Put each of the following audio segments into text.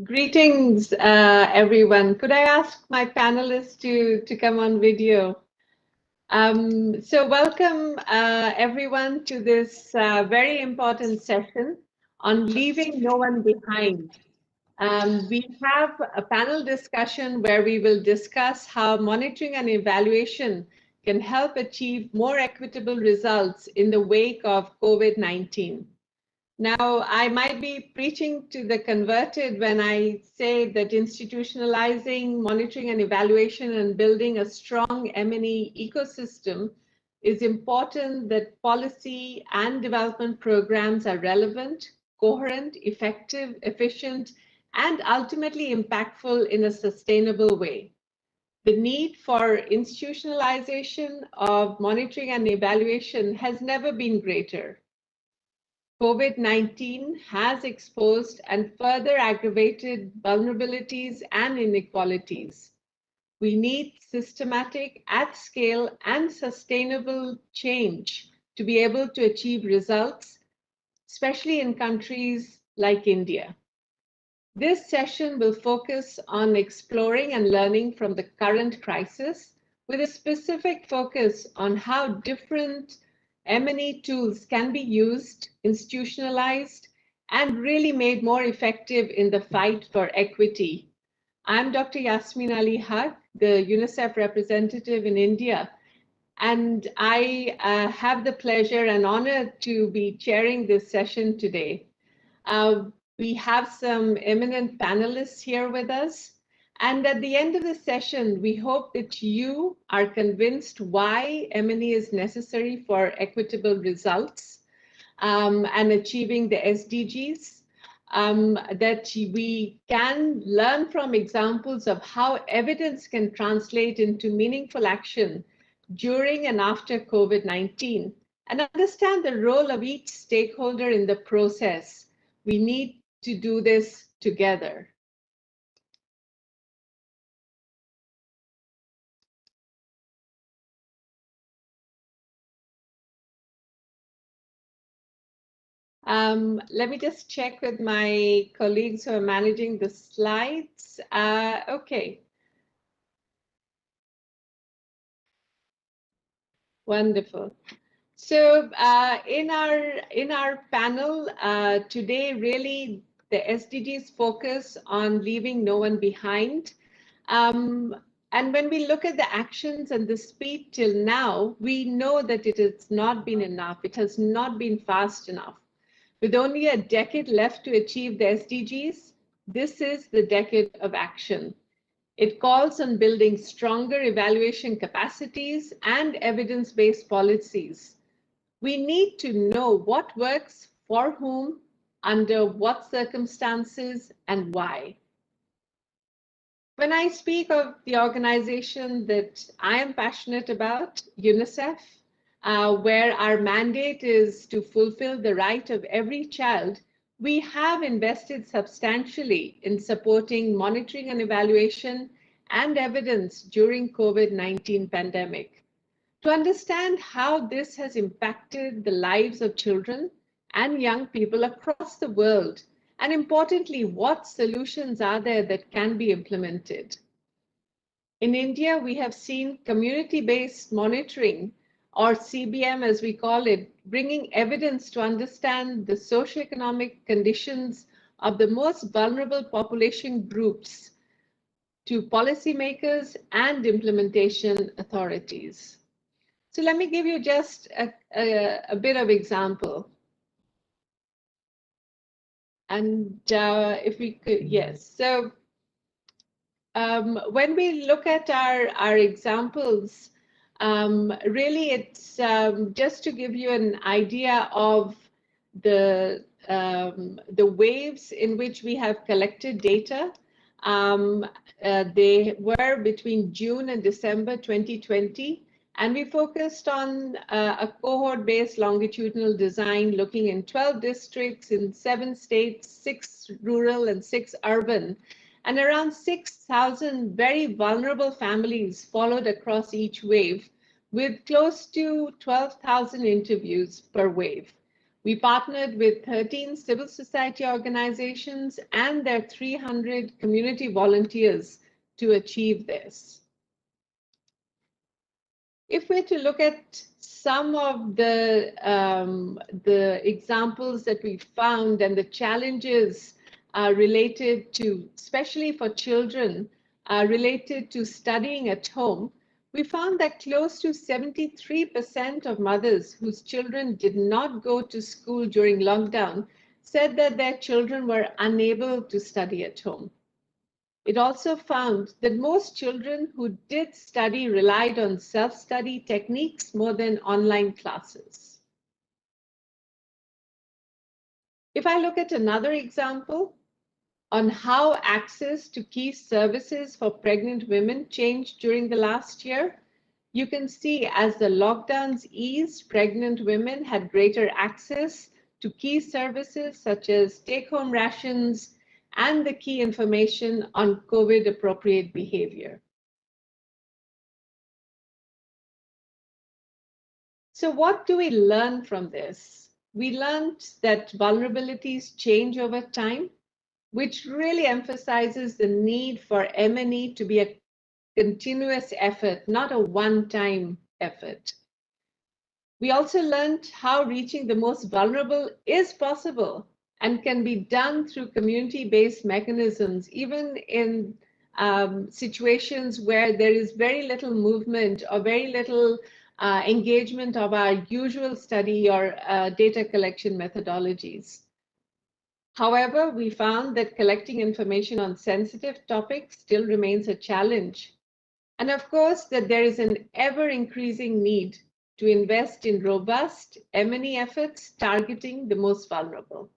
Greetings, everyone. Could I ask my panelists to come on video? So welcome, everyone, to this very important session on leaving no one behind. We have a panel discussion where we will discuss how monitoring and evaluation can help achieve more equitable results in the wake of COVID-19. Now, I might be preaching to the converted when I say that institutionalizing monitoring and evaluation and building a strong M&E ecosystem is important, that policy and development programs are relevant, coherent, effective, efficient, and ultimately impactful in a sustainable way. The need for institutionalization of monitoring and evaluation has never been greater. COVID-19 has exposed and further aggravated vulnerabilities and inequalities. We need systematic, at-scale, and sustainable change to be able to achieve results, especially in countries like India. This session will focus on exploring and learning from the current crisis, with a specific focus on how different M&E tools can be used, institutionalized, and really made more effective in the fight for equity. I'm Dr. Yasmin Ali Haq, the UNICEF representative in India, and I have the pleasure and honor to be chairing this session today. We have some eminent panelists here with us. And at the end of the session, we hope that you are convinced why M&E is necessary for equitable results and achieving the SDGs, that we can learn from examples of how evidence can translate into meaningful action during and after COVID-19, and understand the role of each stakeholder in the process. We need to do this together. Let me just check with my colleagues who are managing the slides. Okay. Wonderful. So in our panel today, really the SDGs focus on leaving no one behind. And when we look at the actions and the speed till now, we know that it has not been enough. It has not been fast enough. With only a decade left to achieve the SDGs, this is the decade of action. It calls on building stronger evaluation capacities and evidence-based policies. We need to know what works for whom, under what circumstances, and why. When I speak of the organization that I am passionate about, UNICEF, where our mandate is to fulfill the right of every child, we have invested substantially in supporting monitoring and evaluation and evidence during COVID-19 pandemic. To understand how this has impacted the lives of children and young people across the world, and importantly, what solutions are there that can be implemented. In India, we have seen community-based monitoring, or CBM as we call it, bringing evidence to understand the socioeconomic conditions of the most vulnerable population groups to policymakers and implementation authorities. So let me give you just a bit of example. And if we could, yes. So when we look at our examples, really, it's just to give you an idea of the waves in which we have collected data. They were between June and December 2020, and we focused on a cohort-based longitudinal design looking in 12 districts in 7 states, 6 rural and 6 urban. And around 6,000 very vulnerable families followed across each wave, with close to 12,000 interviews per wave. We partnered with 13 civil society organizations and their 300 community volunteers to achieve this. If we're to look at some of the examples that we found and the challenges related to, especially for children, related to studying at home, we found that close to 73% of mothers whose children did not go to school during lockdown said that their children were unable to study at home. It also found that most children who did study relied on self-study techniques more than online classes. If I look at another example on how access to key services for pregnant women changed during the last year, you can see as the lockdowns eased, pregnant women had greater access to key services such as take-home rations and the key information on COVID-appropriate behavior. So what do we learn from this? We learned that vulnerabilities change over time, which really emphasizes the need for M&E to be a continuous effort, not a one-time effort. We also learned how reaching the most vulnerable is possible and can be done through community-based mechanisms, even in situations where there is very little movement or very little engagement of our usual study or data collection methodologies. However, we found that collecting information on sensitive topics still remains a challenge. And of course, that there is an ever-increasing need to invest in robust M&E efforts targeting the most vulnerable.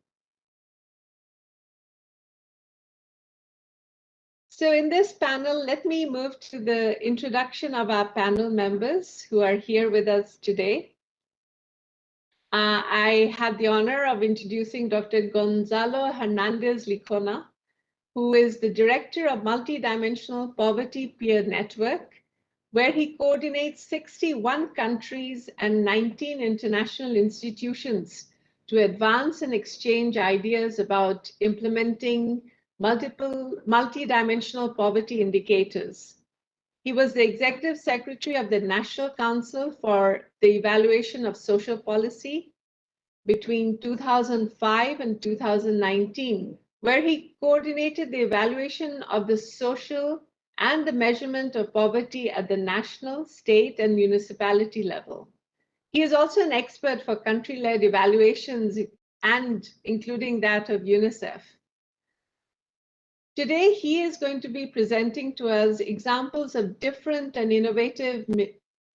So in this panel, let me move to the introduction of our panel members who are here with us today. I had the honor of introducing Dr. Gonzalo Hernandez Licona, who is the Director of Multidimensional Poverty Peer Network, where he coordinates 61 countries and 19 international institutions to advance and exchange ideas about implementing multidimensional poverty indicators. He was the Executive Secretary of the National Council for the Evaluation of Social Policy between 2005 and 2019, where he coordinated the evaluation of the social and the measurement of poverty at the national, state, and municipality level. He is also an expert for country-led evaluations and including that of UNICEF. Today, he is going to be presenting to us examples of different and innovative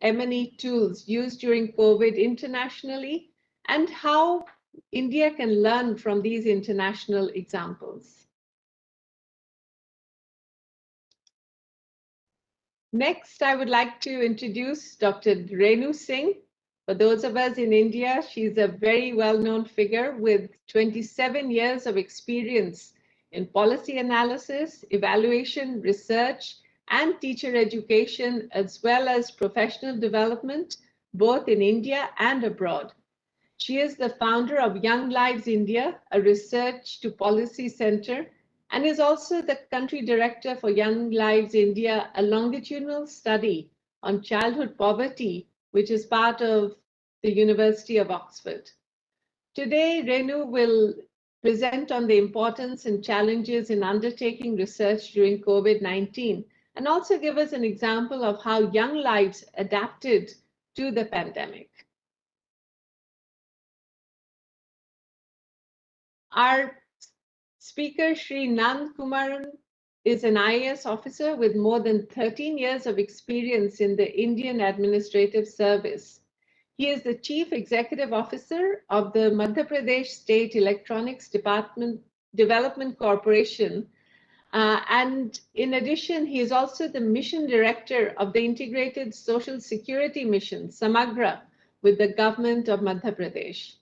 M&E tools used during COVID internationally and how India can learn from these international examples. Next, I would like to introduce Dr. Renu Singh. For those of us in India, she's a very well-known figure with 27 years of experience in policy analysis, evaluation, research, and teacher education, as well as professional development, both in India and abroad. She is the founder of Young Lives India, a research to policy center, and is also the country director for Young Lives India, a longitudinal study on childhood poverty, which is part of the University of Oxford. Today, Renu will present on the importance and challenges in undertaking research during COVID-19, and also give us an example of how Young Lives adapted to the pandemic. Our speaker, Sri Nand Kumaran, is an IAS officer with more than 13 years of experience in the Indian Administrative Service. He is the Chief Executive Officer of the Madhya Pradesh State Electronics Development Corporation. And in addition, he is also the Mission Director of the Integrated Social Security Mission, Samagra, with the government of Madhya Pradesh.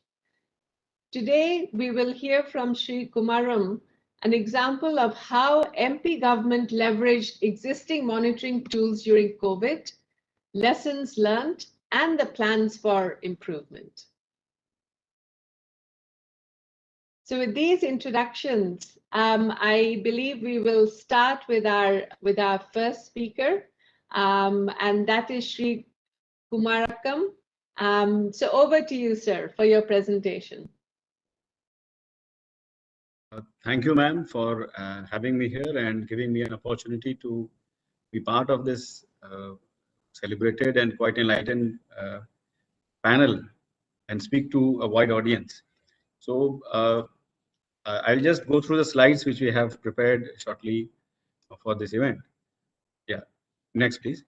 Today, we will hear from Sri Kumaram an example of how MP government leveraged existing monitoring tools during COVID, lessons learned, and the plans for improvement. So with these introductions, I believe we will start with our first speaker, and that is Sri Kumarakam. So over to you, sir, for your presentation. Thank you, ma'am, for having me here and giving me an opportunity to be part of this celebrated and quite enlightened panel and speak to a wide audience. So I'll just go through the slides which we have prepared shortly for this event. Yeah, next, please.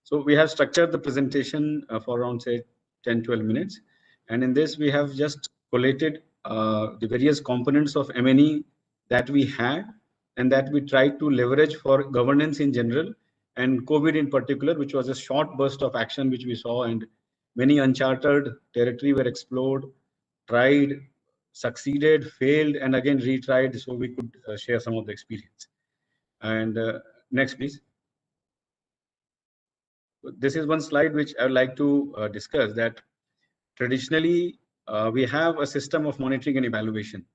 So we have structured the presentation for around, say, 10-12 minutes. And in this, we have just collated the various components of M&E that we had and that we tried to leverage for governance in general and COVID in particular, which was a short burst of action which we saw, and many uncharted territory were explored, tried, succeeded, failed, and again retried, so we could share some of the experience. And next, please. This is one slide which I would like to discuss, that traditionally we have a system of monitoring and evaluation,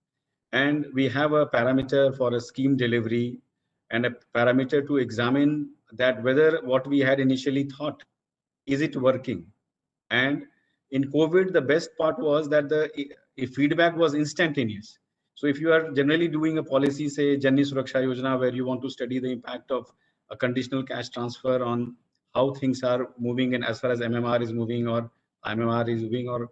and we have a parameter for a scheme delivery and a parameter to examine that whether what we had initially thought, is it working. And in COVID, the best part was that the feedback was instantaneous. So if you are generally doing a policy, say Janni Suraksha Yojana, where you want to study the impact of a conditional cash transfer on how things are moving, and as far as MMR is moving or IMMR is moving or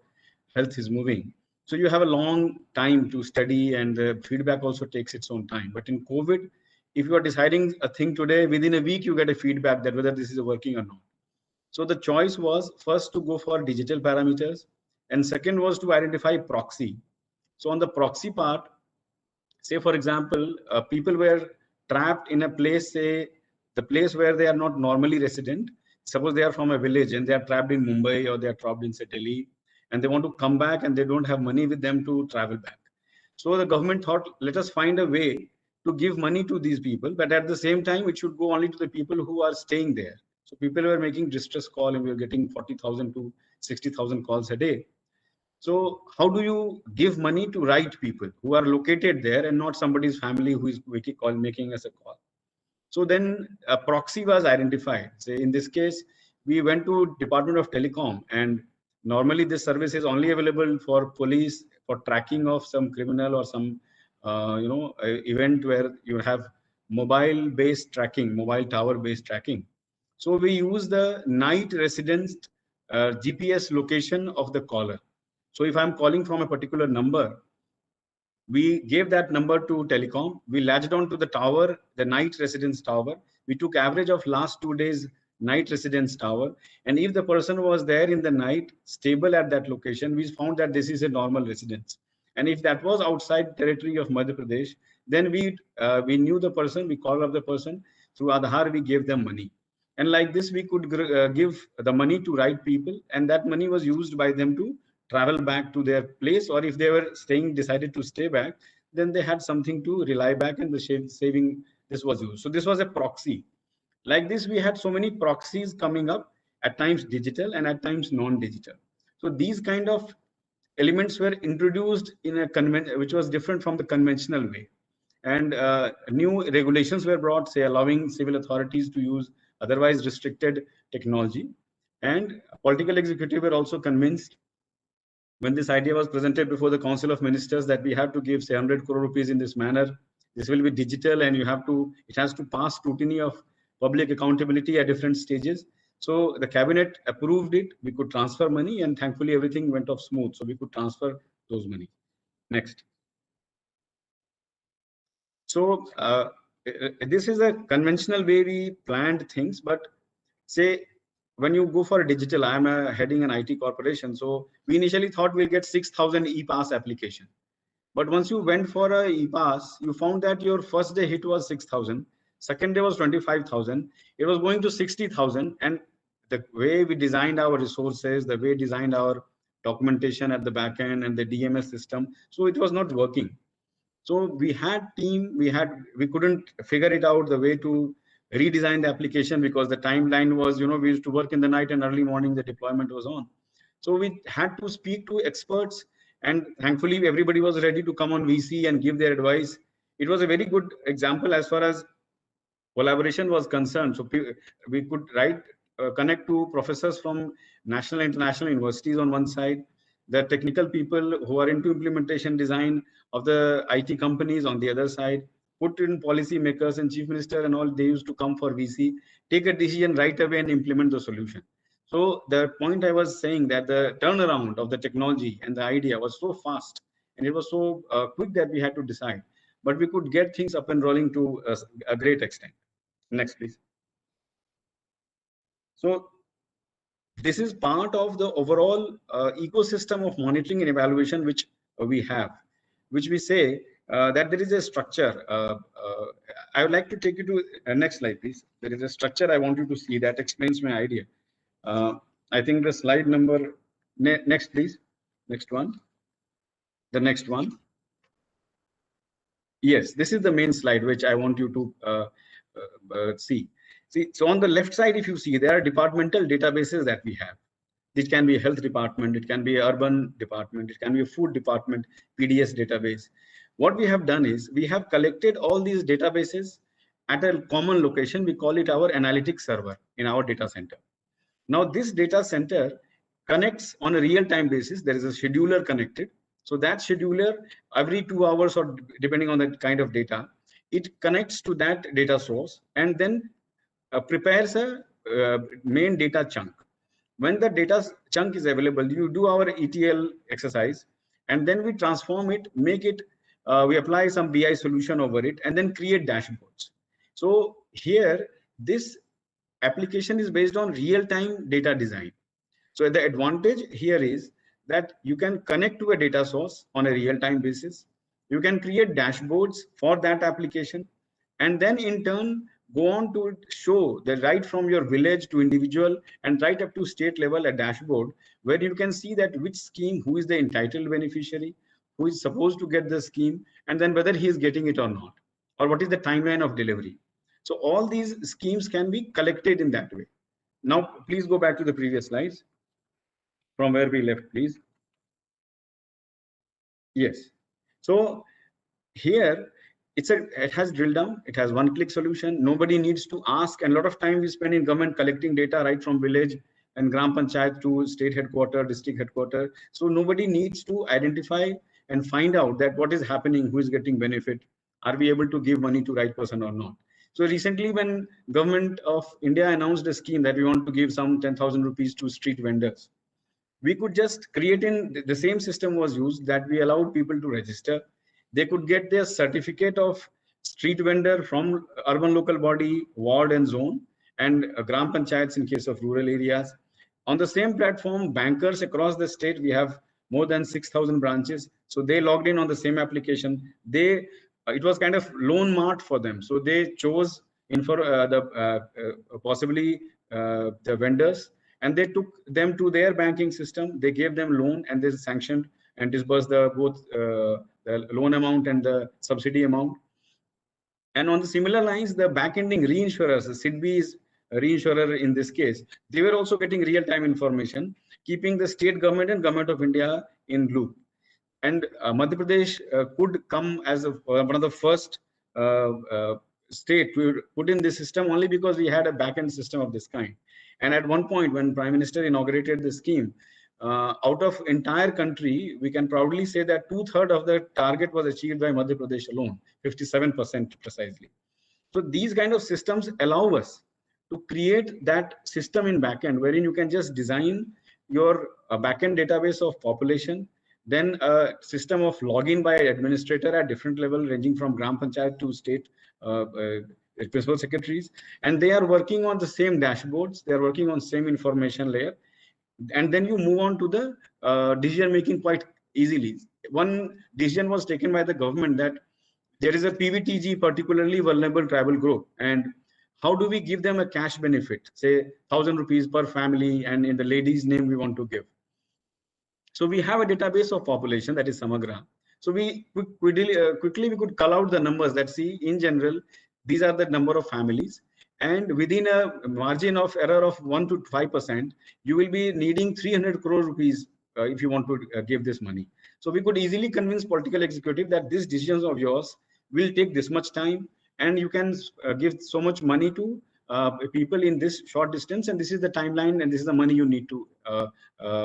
health is moving. So you have a long time to study, and the feedback also takes its own time. But in COVID, if you are deciding a thing today, within a week, you get a feedback that whether this is working or not. So the choice was first to go for digital parameters, and second was to identify proxy. So on the proxy part, say for example, people were trapped in a place, say the place where they are not normally resident. Suppose they are from a village and they are trapped in Mumbai, or they are trapped in, say, Delhi, and they want to come back and they don't have money with them to travel back. So the government thought, let us find a way to give money to these people, but at the same time, it should go only to the people who are staying there. So people were making distress call, and we were getting 40,000 to 60,000 calls a day. So how do you give money to right people who are located there and not somebody's family who is making us a call? So then a proxy was identified. Say in this case, we went to Department of Telecom, and normally this service is only available for police for tracking of some criminal or some event where you have mobile-based tracking, mobile tower-based tracking. So we use the night residence GPS location of the caller. So if I'm calling from a particular number, we gave that number to telecom. We latched on to the tower, the night residence tower. We took average of last 2 days night residence tower. And if the person was there in the night, stable at that location, we found that this is a normal residence. And if that was outside territory of Madhya Pradesh, then we knew the person, we called up the person. Through Aadhaar, we gave them money. And like this, we could give the money to right people. And that money was used by them to travel back to their place, or if they were decided to stay back, then they had something to rely back, and the saving this was used. So this was a proxy. Like this, we had so many proxies coming up, at times digital and at times non-digital. So these kind of elements were introduced in a which was different from the conventional way. And new regulations were brought, say allowing civil authorities to use otherwise restricted technology. And political executive were also convinced, when this idea was presented before the Council of Ministers, that we have to give, say, 100 crore rupees in this manner. This will be digital, and it has to pass scrutiny of public accountability at different stages. So the cabinet approved it. We could transfer money, and thankfully everything went off smooth. So we could transfer those money. Next. So this is a conventional way we planned things, but say when you go for a digital, I'm heading an IT corporation. So we initially thought we'll get 6,000 e-pass application. But once you went for a e-pass, you found that your first day hit was 6,000. Second day was 25,000. It was going to 60,000. And the way we designed our resources, the way we designed our documentation at the back end and the DMS system, so it was not working. So we had team, we couldn't figure it out the way to redesign the application, because the timeline was, we used to work in the night and early morning the deployment was on. So we had to speak to experts, And thankfully, everybody was ready to come on VC and give their advice. It was a very good example as far as collaboration was concerned. So we could connect to professors from national and international universities on one side, the technical people who are into implementation design of the IT companies on the other side, put in policy makers and chief minister and all. They used to come for VC, take a decision right away and implement the solution. So the point I was saying, that the turnaround of the technology and the idea was so fast and it was so quick that we had to decide, but we could get things up and rolling to a great extent. Next, please. So this is part of the overall ecosystem of monitoring and evaluation which we have, which we say that there is a structure. I would like to take you to next slide, please. There is a structure I want you to see that explains my idea. I think the slide number, next, please. Next one. The next one. Yes, this is the main slide which I want you to see. So on the left side, if you see, there are departmental databases that we have. It can be a health department, it can be an urban department, it can be a food department, PDS database. What we have done is we have collected all these databases at a common location. We call it our analytics server in our data center. Now this data center connects on a real-time basis. There is a scheduler connected. So that scheduler, every 2 hours or depending on the kind of data, it connects to that data source and then prepares a main data chunk. When the data chunk is available, you do our ETL exercise, and then we transform it, make it, we apply some BI solution over it, and then create dashboards. So here, this application is based on real-time data design. So the advantage here is that you can connect to a data source on a real-time basis. You can create dashboards for that application, and then in turn go on to show the right from your village to individual and right up to state level a dashboard where you can see that which scheme, who is the entitled beneficiary, who is supposed to get the scheme, and then whether he is getting it or not, or what is the timeline of delivery. So all these schemes can be collected in that way. Now please go back to the previous slides from where we left, please. Yes. So here it has drill down, it has one-click solution. Nobody needs to ask, and a lot of time we spend in government collecting data right from village and gram panchayat to state headquarter, district headquarter. So nobody needs to identify and find out that what is happening, who is getting benefit, are we able to give money to right person or not. So recently when government of India announced a scheme that we want to give some 10,000 rupees to street vendors, we could just create in the same system was used that we allowed people to register. They could get their certificate of street vendor from urban local body, ward and zone, and gram panchayats in case of rural areas. On the same platform, bankers across the state, we have more than 6,000 branches. So they logged in on the same application. It was kind of loan mart for them. So they chose possibly the vendors, and they took them to their banking system. They gave them loan, and they sanctioned and disbursed both the loan amount and the subsidy amount. And on the similar lines, the back-ending reinsurers, SIDBI's reinsurer in this case, they were also getting real-time information, keeping the state government and government of India in loop. And Madhya Pradesh could come as one of the first state to put in this system only because we had a back-end system of this kind. And at one point, when Prime Minister inaugurated the scheme, out of entire country, we can proudly say that 2/3 of the target was achieved by Madhya Pradesh alone, 57% precisely. So these kind of systems allow us to create that system in backend, wherein you can just design your backend database of population, then a system of login by administrator at different level, ranging from gram panchayat to state principal secretaries, and they are working on the same dashboards, they are working on same information layer, and then you move on to the decision making quite easily. One decision was taken by the government that there is a PVTG, particularly vulnerable tribal group, and how do we give them a cash benefit, say 1,000 rupees per family, and in the lady's name we want to give. So we have a database of population, that is Samagra. So we quickly we could call out the numbers that see in general these are the number of families, and within a margin of error of 1 to 5%, you will be needing 300 crore rupees if you want to give this money. So we could easily convince political executive that these decisions of yours will take this much time, and you can give so much money to people in this short distance, and this is the timeline, and this is the money you need to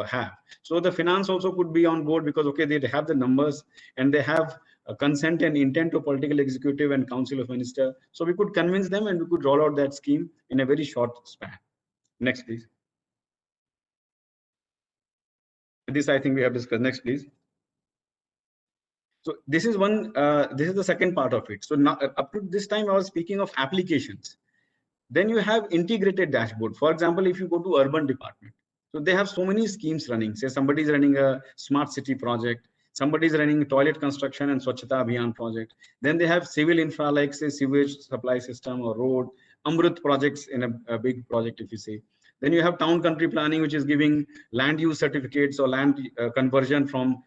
have. So the finance also could be on board, because okay, they have the numbers and they have consent and intent of political executive and council of minister. So we could convince them and we could roll out that scheme in a very short span. Next, please. This I think we have discussed. Next, please. So this is one. This is the second part of it. So now, up to this time, I was speaking of applications. Then you have integrated dashboard. For example, if you go to urban department, so they have so many schemes running. Say somebody is running a smart city project, somebody is running a toilet construction and Swachhata Abhiyan project. Then they have civil infra like say sewage supply system or road, Amrut projects in a big project if you say. Then you have town country planning, which is giving land use certificates or land conversion from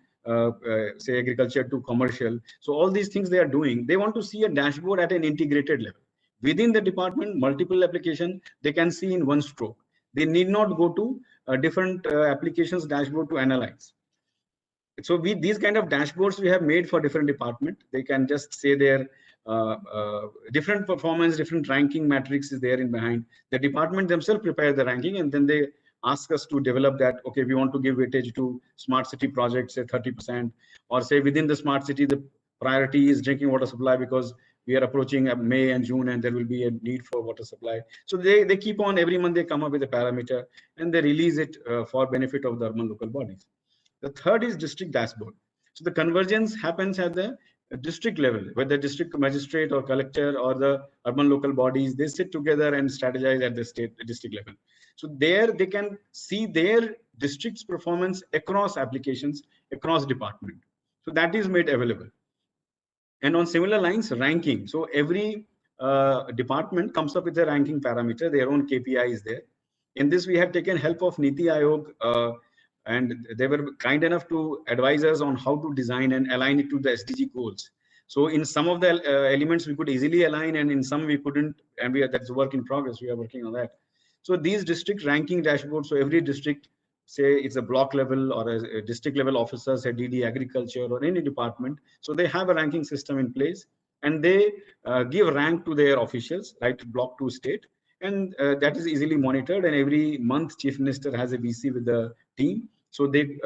say agriculture to commercial. So all these things they are doing. They want to see a dashboard at an integrated level. Within the department, multiple application they can see in one stroke. They need not go to different applications dashboard to analyze. So these kind of dashboards we have made for different department. They can just say their different performance, different ranking matrix is there in behind. The department themselves prepare the ranking, and then they ask us to develop that. Okay, we want to give weightage to smart city projects, say 30%, or say within the smart city the priority is drinking water supply because we are approaching May and June and there will be a need for water supply. So they keep on, every month they come up with a parameter and they release it for benefit of the urban local bodies. The third is district dashboard. So the convergence happens at the district level, where the district magistrate or collector or the urban local bodies, they sit together and strategize at the district level. So there they can see their district's performance across applications, across department. So that is made available. And on similar lines, ranking. So every department comes up with a ranking parameter, their own KPI is there. In this, we have taken help of Niti Aayog, and they were kind enough to advise us on how to design and align it to the SDG goals. So in some of the elements we could easily align, and in some we couldn't, and that's a work in progress. We are working on that. So these district ranking dashboards, so every district, say it's a block level or a district level officer, say DD agriculture or any department, so they have a ranking system in place, and they give rank to their officials, right, block to state, and that is easily monitored, and every month chief minister has a VC with the team, so they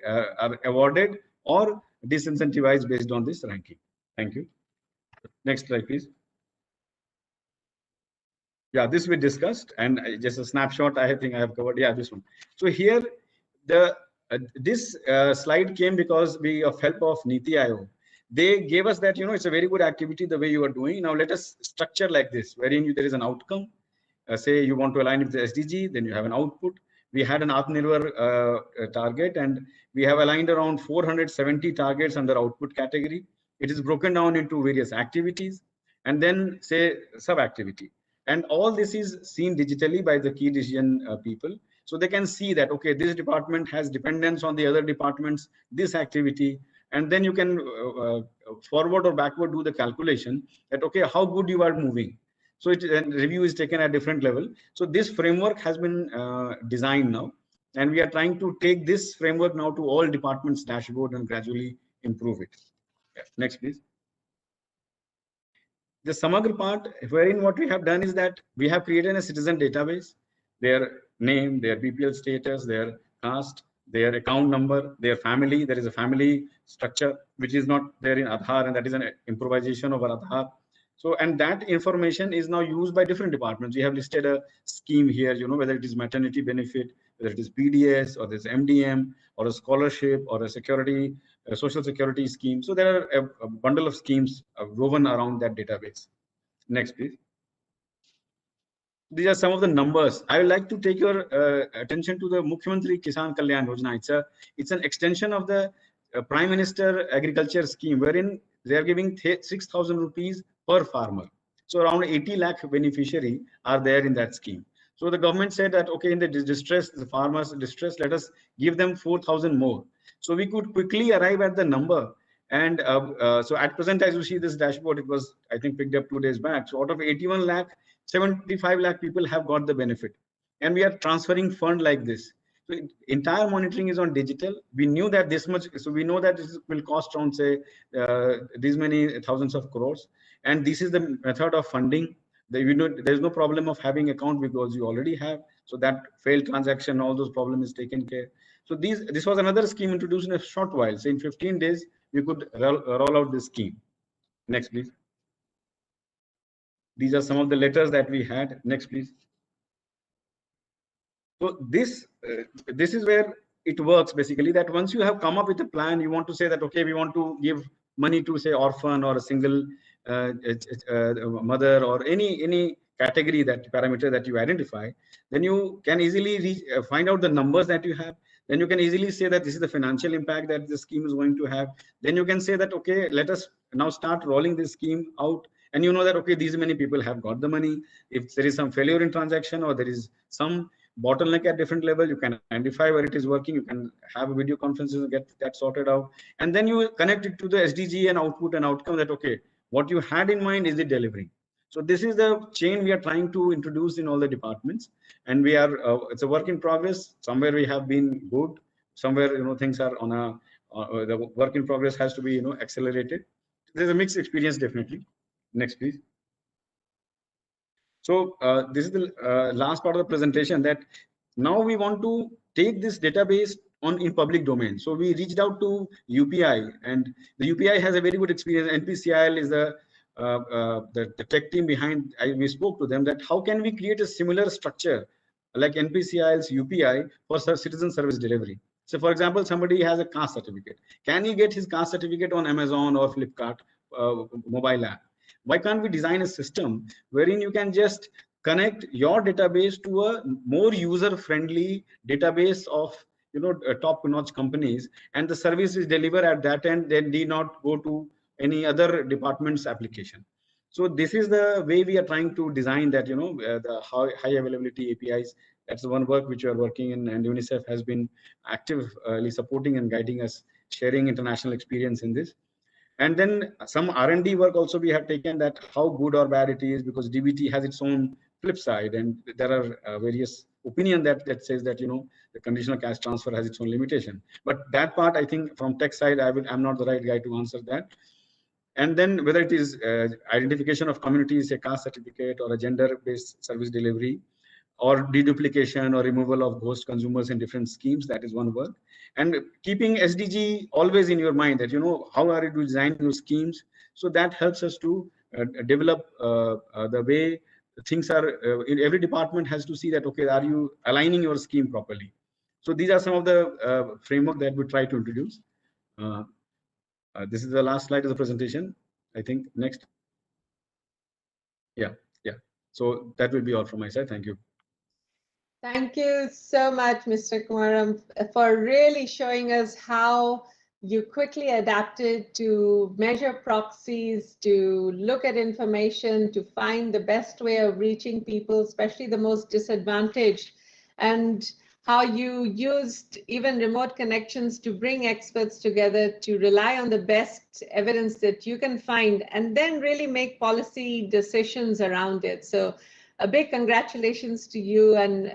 are awarded or disincentivized based on this ranking. Thank you. Next slide, please. Yeah, this we discussed, and just a snapshot I think I have covered. Yeah, this one. So here the this slide came because we of help of Niti Aayog. They gave us that, you know, it's a very good activity the way you are doing. Now let us structure like this, wherein there is an outcome. Say you want to align with the SDG, then you have an output. We had an Atmanirbhar target, and we have aligned around 470 targets under output category. It is broken down into various activities, and then say sub activity. And all this is seen digitally by the key decision people. So they can see that, okay, this department has dependence on the other departments, this activity, and then you can forward or backward do the calculation that, okay, how good you are moving. So review is taken at different level. So this framework has been designed now, and we are trying to take this framework now to all departments dashboard and gradually improve it. Yeah. Next, please. The Samagra part, wherein what we have done is that we have created a citizen database, their name, their BPL status, their caste, their account number, their family. There is a family structure which is not there in Aadhaar, and that is an improvisation over Aadhaar. So, and that information is now used by different departments. We have listed a scheme here, you know, whether it is maternity benefit, whether it is PDS, or there's MDM, or a scholarship, or a security, a social security scheme. So there are a bundle of schemes woven around that database. Next, please. These are some of the numbers. I would like to take your attention to the Mukhyamantri Kisan Kalyan Yojana. It's an extension of the Prime Minister Agriculture Scheme, wherein they are giving 6,000 rupees per farmer. So around 80 lakh beneficiary are there in that scheme. So the government said that, okay, in the distress, the farmers distress, let us give them 4,000 more. So we could quickly arrive at the number. And so at present, as you see this dashboard, it was, I think, picked up 2 days back. So out of 81 lakh, 75 lakh people have got the benefit. And we are transferring fund like this. So So entire monitoring is on digital. We knew that this much, so we know that this will cost around say these many thousands of crores, and this is the method of funding. There's no problem of having account because you already have. So that failed transaction, all those problems is taken care. So this was another scheme introduced in a short while. So in 15 days, we could roll out this scheme. Next, please. These are some of the letters that we had. Next, please. So this is where it works basically, that once you have come up with a plan, you want to say that, okay, we want to give money to say orphan or a single mother or any category, that parameter that you identify, then you can easily find out the numbers that you have. Then you can easily say that this is the financial impact that the scheme is going to have. Then you can say that, okay, let us now start rolling this scheme out. And you know that, okay, these many people have got the money. If there is some failure in transaction or there is some bottleneck at different level, you can identify where it is working. You can have a video conferences and get that sorted out. And then you connect it to the SDG and output and outcome, that, okay, what you had in mind, is it delivering? So this is the chain we are trying to introduce in all the departments. And we are, it's a work in progress. Somewhere we have been good. Somewhere, things are on the work in progress has to be, accelerated. There's a mixed experience, definitely. Next, please. So this is the last part of the presentation, that now we want to take this database in public domain. So we reached out to UPI, and the UPI has a very good experience. NPCIL is the tech team behind. We spoke to them that how can we create a similar structure like NPCIL's UPI for citizen service delivery. So for example, somebody has a caste certificate. Can he get his caste certificate on Amazon or Flipkart mobile app? Why can't we design a system wherein you can just connect your database to a more user-friendly database of top-notch companies, and the service is delivered at that end, then need not go to any other department's application. So this is the way we are trying to design that, the high availability APIs. That's the one work which we are working in, and UNICEF has been actively supporting and guiding us, sharing international experience in this. And then some R&D work also we have taken, that how good or bad it is, because DBT has its own flip side, and there are various opinion that says that the conditional cash transfer has its own limitation. But that part, I think from tech side, I'm not the right guy to answer that. And then whether it is identification of communities, a caste certificate, or a gender-based service delivery, or deduplication or removal of ghost consumers in different schemes, that is one work. And keeping SDG always in your mind, that how are you to design your schemes, so that helps us to develop the way things are. In every department has to see that, okay, are you aligning your scheme properly? So these are some of the framework that we try to introduce. This is the last slide of the presentation, I think. Next. Yeah. So that will be all from my side. Thank you. Thank you so much, Mr. Kumaram, for really showing us how you quickly adapted to measure proxies, to look at information, to find the best way of reaching people, especially the most disadvantaged, and how you used even remote connections to bring experts together to rely on the best evidence that you can find, and then really make policy decisions around it. So a big congratulations to you, and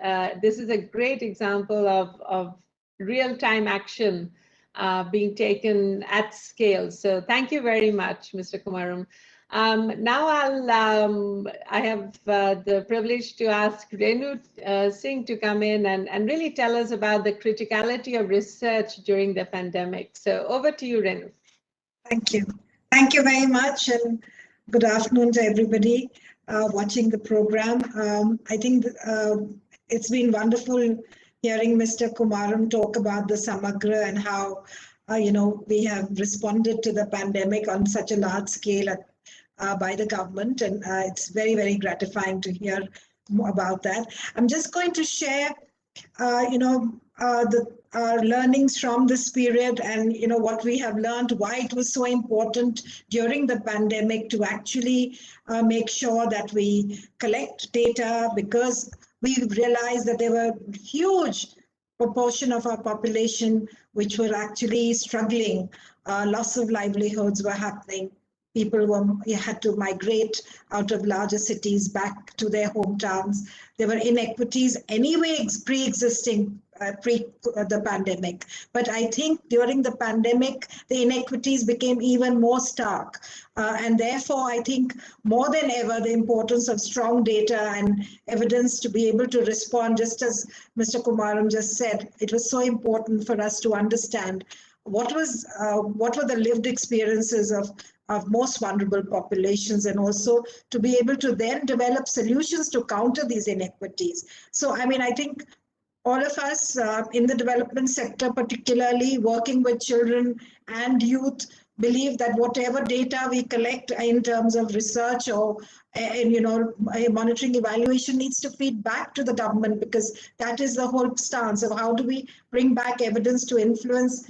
this is a great example of real-time action being taken at scale. So thank you very much, Mr. Kumaram. Now I have the privilege to ask Renu Singh to come in and really tell us about the criticality of research during the pandemic. So over to you, Renu. Thank you. Thank you very much, and good afternoon to everybody watching the program. I think it's been wonderful hearing Mr. Kumaram talk about the Samagra and how we have responded to the pandemic on such a large scale by the government, and it's very, very gratifying to hear more about that. I'm just going to share our learnings from this period, and what we have learned, why it was so important during the pandemic to actually make sure that we collect data, because we realized that there were huge proportion of our population which were actually struggling. Loss of livelihoods were happening. People had to migrate out of larger cities back to their hometowns. There were inequities anyway pre-existing pre the pandemic. But I think during the pandemic, the inequities became even more stark. And therefore, I think more than ever, the importance of strong data and evidence to be able to respond, just as Mr. Kumaram just said, it was so important for us to understand what were the lived experiences of most vulnerable populations, and also to be able to then develop solutions to counter these inequities. So, I mean, I think all of us in the development sector, particularly working with children and youth, believe that whatever data we collect in terms of research or monitoring evaluation needs to feed back to the government, because that is the whole stance of how do we bring back evidence to influence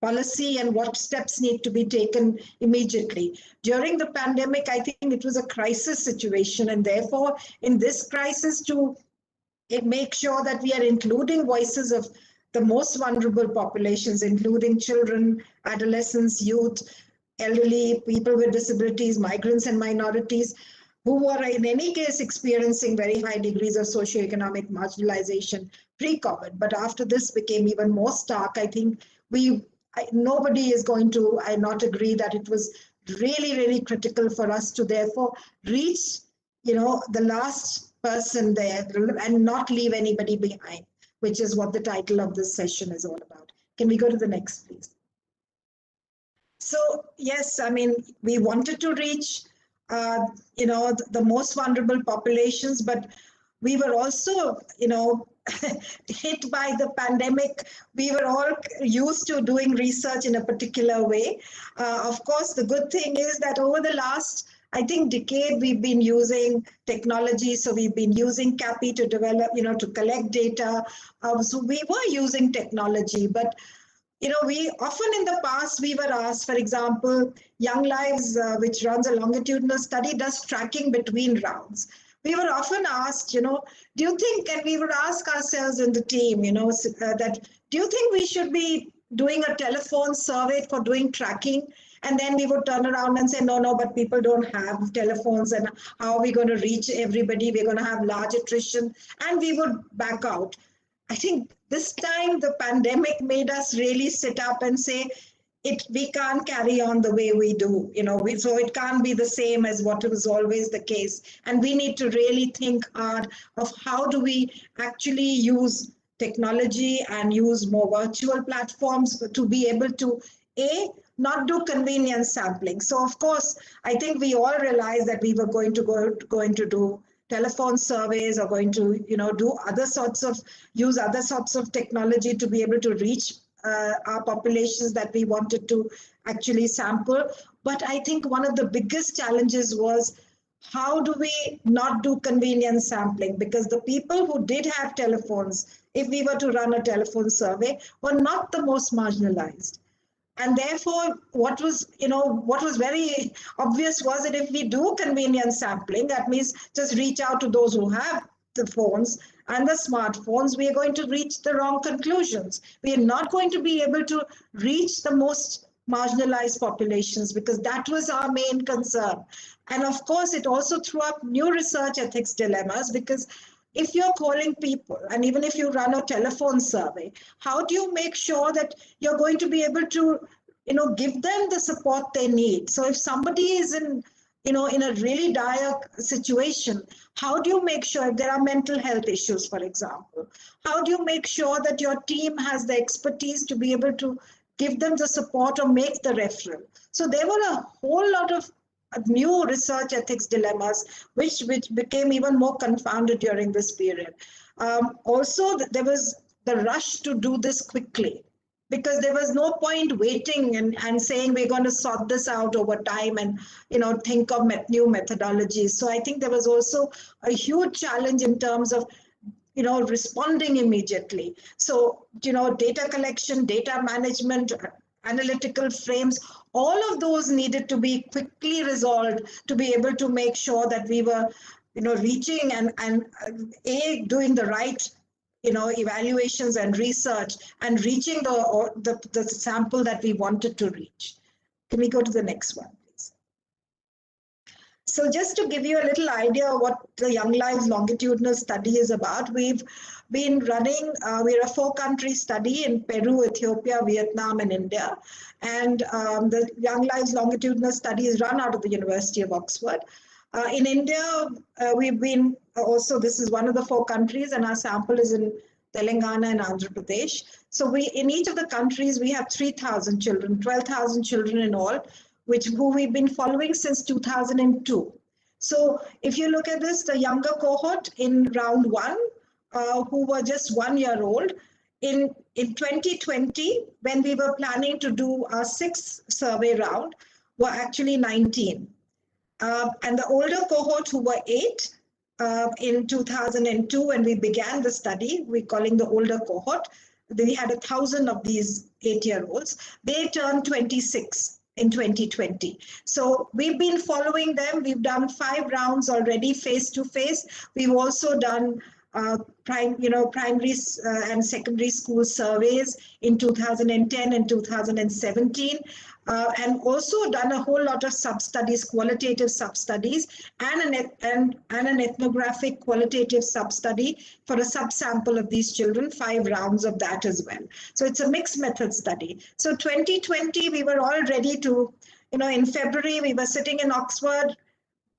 policy and what steps need to be taken immediately. During the pandemic, I think it was a crisis situation, and therefore in this crisis to make sure that we are including voices of the most vulnerable populations, including children, adolescents, youth, elderly, people with disabilities, migrants and minorities, who were in any case experiencing very high degrees of socioeconomic marginalization pre-COVID. But after this became even more stark, I think nobody is going to not agree that it was really, really critical for us to therefore reach, the last person there and not leave anybody behind, which is what the title of this session is all about. Can we go to the next, please? So yes, I mean, we wanted to reach, the most vulnerable populations, but we were also, hit by the pandemic. We were all used to doing research in a particular way. Of course, the good thing is that over the last, I think, decade, we've been using technology. So we've been using CAPI to develop, to collect data. So we were using technology, but we often in the past, we were asked, for example, Young Lives, which runs a longitudinal study, does tracking between rounds. We were often asked, do you think, and we would ask ourselves in the team, that do you think we should be doing a telephone survey for doing tracking? And then we would turn around and say, no, but people don't have telephones, and how are we going to reach everybody? We're going to have large attrition, and we would back out. I think this time the pandemic made us really sit up and say, we can't carry on the way we do, so it can't be the same as what was always the case. And we need to really think hard of how do we actually use technology and use more virtual platforms to be able to, not do convenience sampling. So of course, I think we all realized that we were going to do telephone surveys, or going to, use other sorts of technology to be able to reach our populations that we wanted to actually sample. But I think one of the biggest challenges was, how do we not do convenience sampling? Because the people who did have telephones, if we were to run a telephone survey, were not the most marginalized. And therefore, what was very obvious was that if we do convenience sampling, that means just reach out to those who have the phones and the smartphones, we are going to reach the wrong conclusions. We are not going to be able to reach the most marginalized populations, because that was our main concern. And of course, it also threw up new research ethics dilemmas, because if you're calling people, and even if you run a telephone survey, how do you make sure that you're going to be able to, give them the support they need? So if somebody is in a really dire situation, how do you make sure, if there are mental health issues, for example, how do you make sure that your team has the expertise to be able to give them the support or make the referral? So there were a whole lot of new research ethics dilemmas, which became even more confounded during this period. Also, there was the rush to do this quickly, because there was no point waiting and saying we're going to sort this out over time and think of new methodologies. So I think there was also a huge challenge in terms of responding immediately. So data collection, data management, analytical frames, all of those needed to be quickly resolved to be able to make sure that we were reaching and doing the right evaluations and research, and reaching the sample that we wanted to reach. Can we go to the next one, please? So just to give you a little idea of what the Young Lives Longitudinal Study is about, we've been running, we're a 4-country study in Peru, Ethiopia, Vietnam, and India. And the Young Lives Longitudinal Study is run out of the University of Oxford. In India, we've been also, this is one of the 4 countries, and our sample is in Telangana and Andhra Pradesh. So in each of the countries, we have 3,000 children, 12,000 children in all, who we've been following since 2002. So if you look at this, the younger cohort in round 1, who were just 1 year old, in 2020, when we were planning to do our 6th survey round, were actually 19. And the older cohort, who were 8, in 2002, when we began the study, we're calling the older cohort, we had 1,000 of these 8-year-olds. They turned 26 in 2020. So we've been following them. We've done 5 rounds already face-to-face. We've also done primary and secondary school surveys in 2010 and 2017. And also done a whole lot of sub-studies, qualitative sub-studies, and an ethnographic qualitative sub-study for a subsample of these children, 5 rounds of that as well. So it's a mixed method study. So 2020, we were all ready to, in February, we were sitting in Oxford,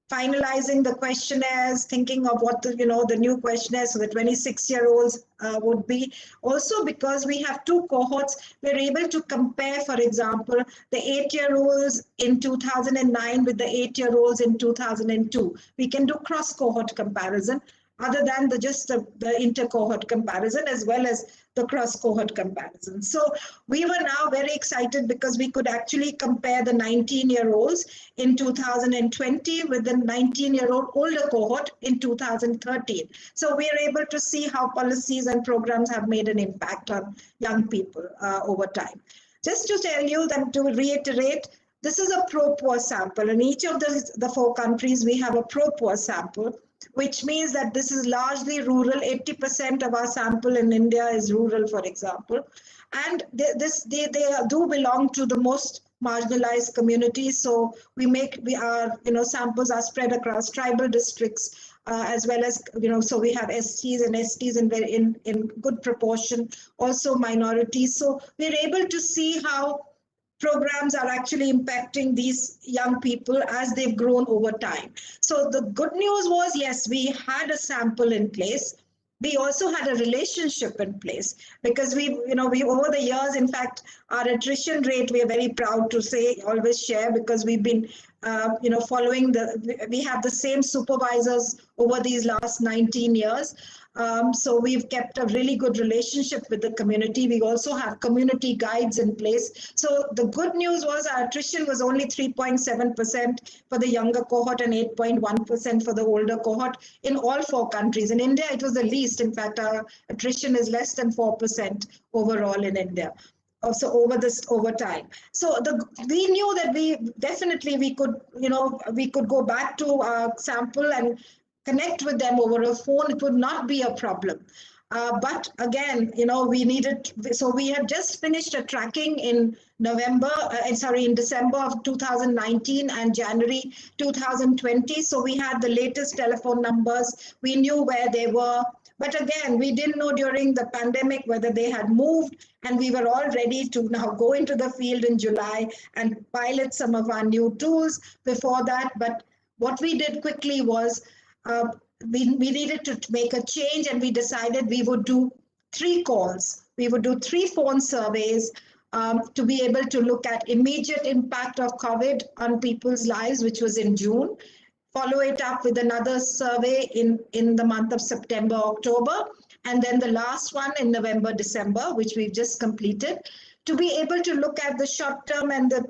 finalizing the questionnaires, thinking of what the new questionnaires for the 26-year-olds would be. Also, because we have 2 cohorts, we're able to compare, for example, the 8-year-olds in 2009 with the 8-year-olds in 2002. We can do cross-cohort comparison, other than just the inter-cohort comparison, as well as the cross-cohort comparison. So we were now very excited because we could actually compare the 19-year-olds in 2020 with the 19-year-old older cohort in 2013. So we are able to see how policies and programs have made an impact on young people over time. Just to tell you, that to reiterate, this is a pro-poor sample. In each of the 4 countries, we have a pro-poor sample, which means that this is largely rural. 80% of our sample in India is rural, for example. And they do belong to the most marginalized communities. So our samples are spread across tribal districts, as well as, so we have STs and STs in good proportion, also minorities. So we're able to see how programs are actually impacting these young people as they've grown over time. So the good news was, yes, we had a sample in place. We also had a relationship in place, because we over the years, in fact, our attrition rate, we are very proud to say, always share, because we've been following we have the same supervisors over these last 19 years. So we've kept a really good relationship with the community. We also have community guides in place. So the good news was our attrition was only 3.7% for the younger cohort and 8.1% for the older cohort in all 4 countries. In India, it was the least. In fact, our attrition is less than 4% overall in India. Also over time. So we knew that we could go back to our sample and connect with them over a phone. It would not be a problem. But again, we had just finished a tracking in in December of 2019 and January 2020. So we had the latest telephone numbers. We knew where they were. But again, we didn't know during the pandemic whether they had moved, and we were all ready to now go into the field in July and pilot some of our new tools before that. But what we did quickly was we needed to make a change, and we decided we would do 3 calls. We would do 3 phone surveys to be able to look at immediate impact of COVID on people's lives, which was in June. Follow it up with another survey in the month of September, October, and then the last one in November, December, which we've just completed, to be able to look at the short term and the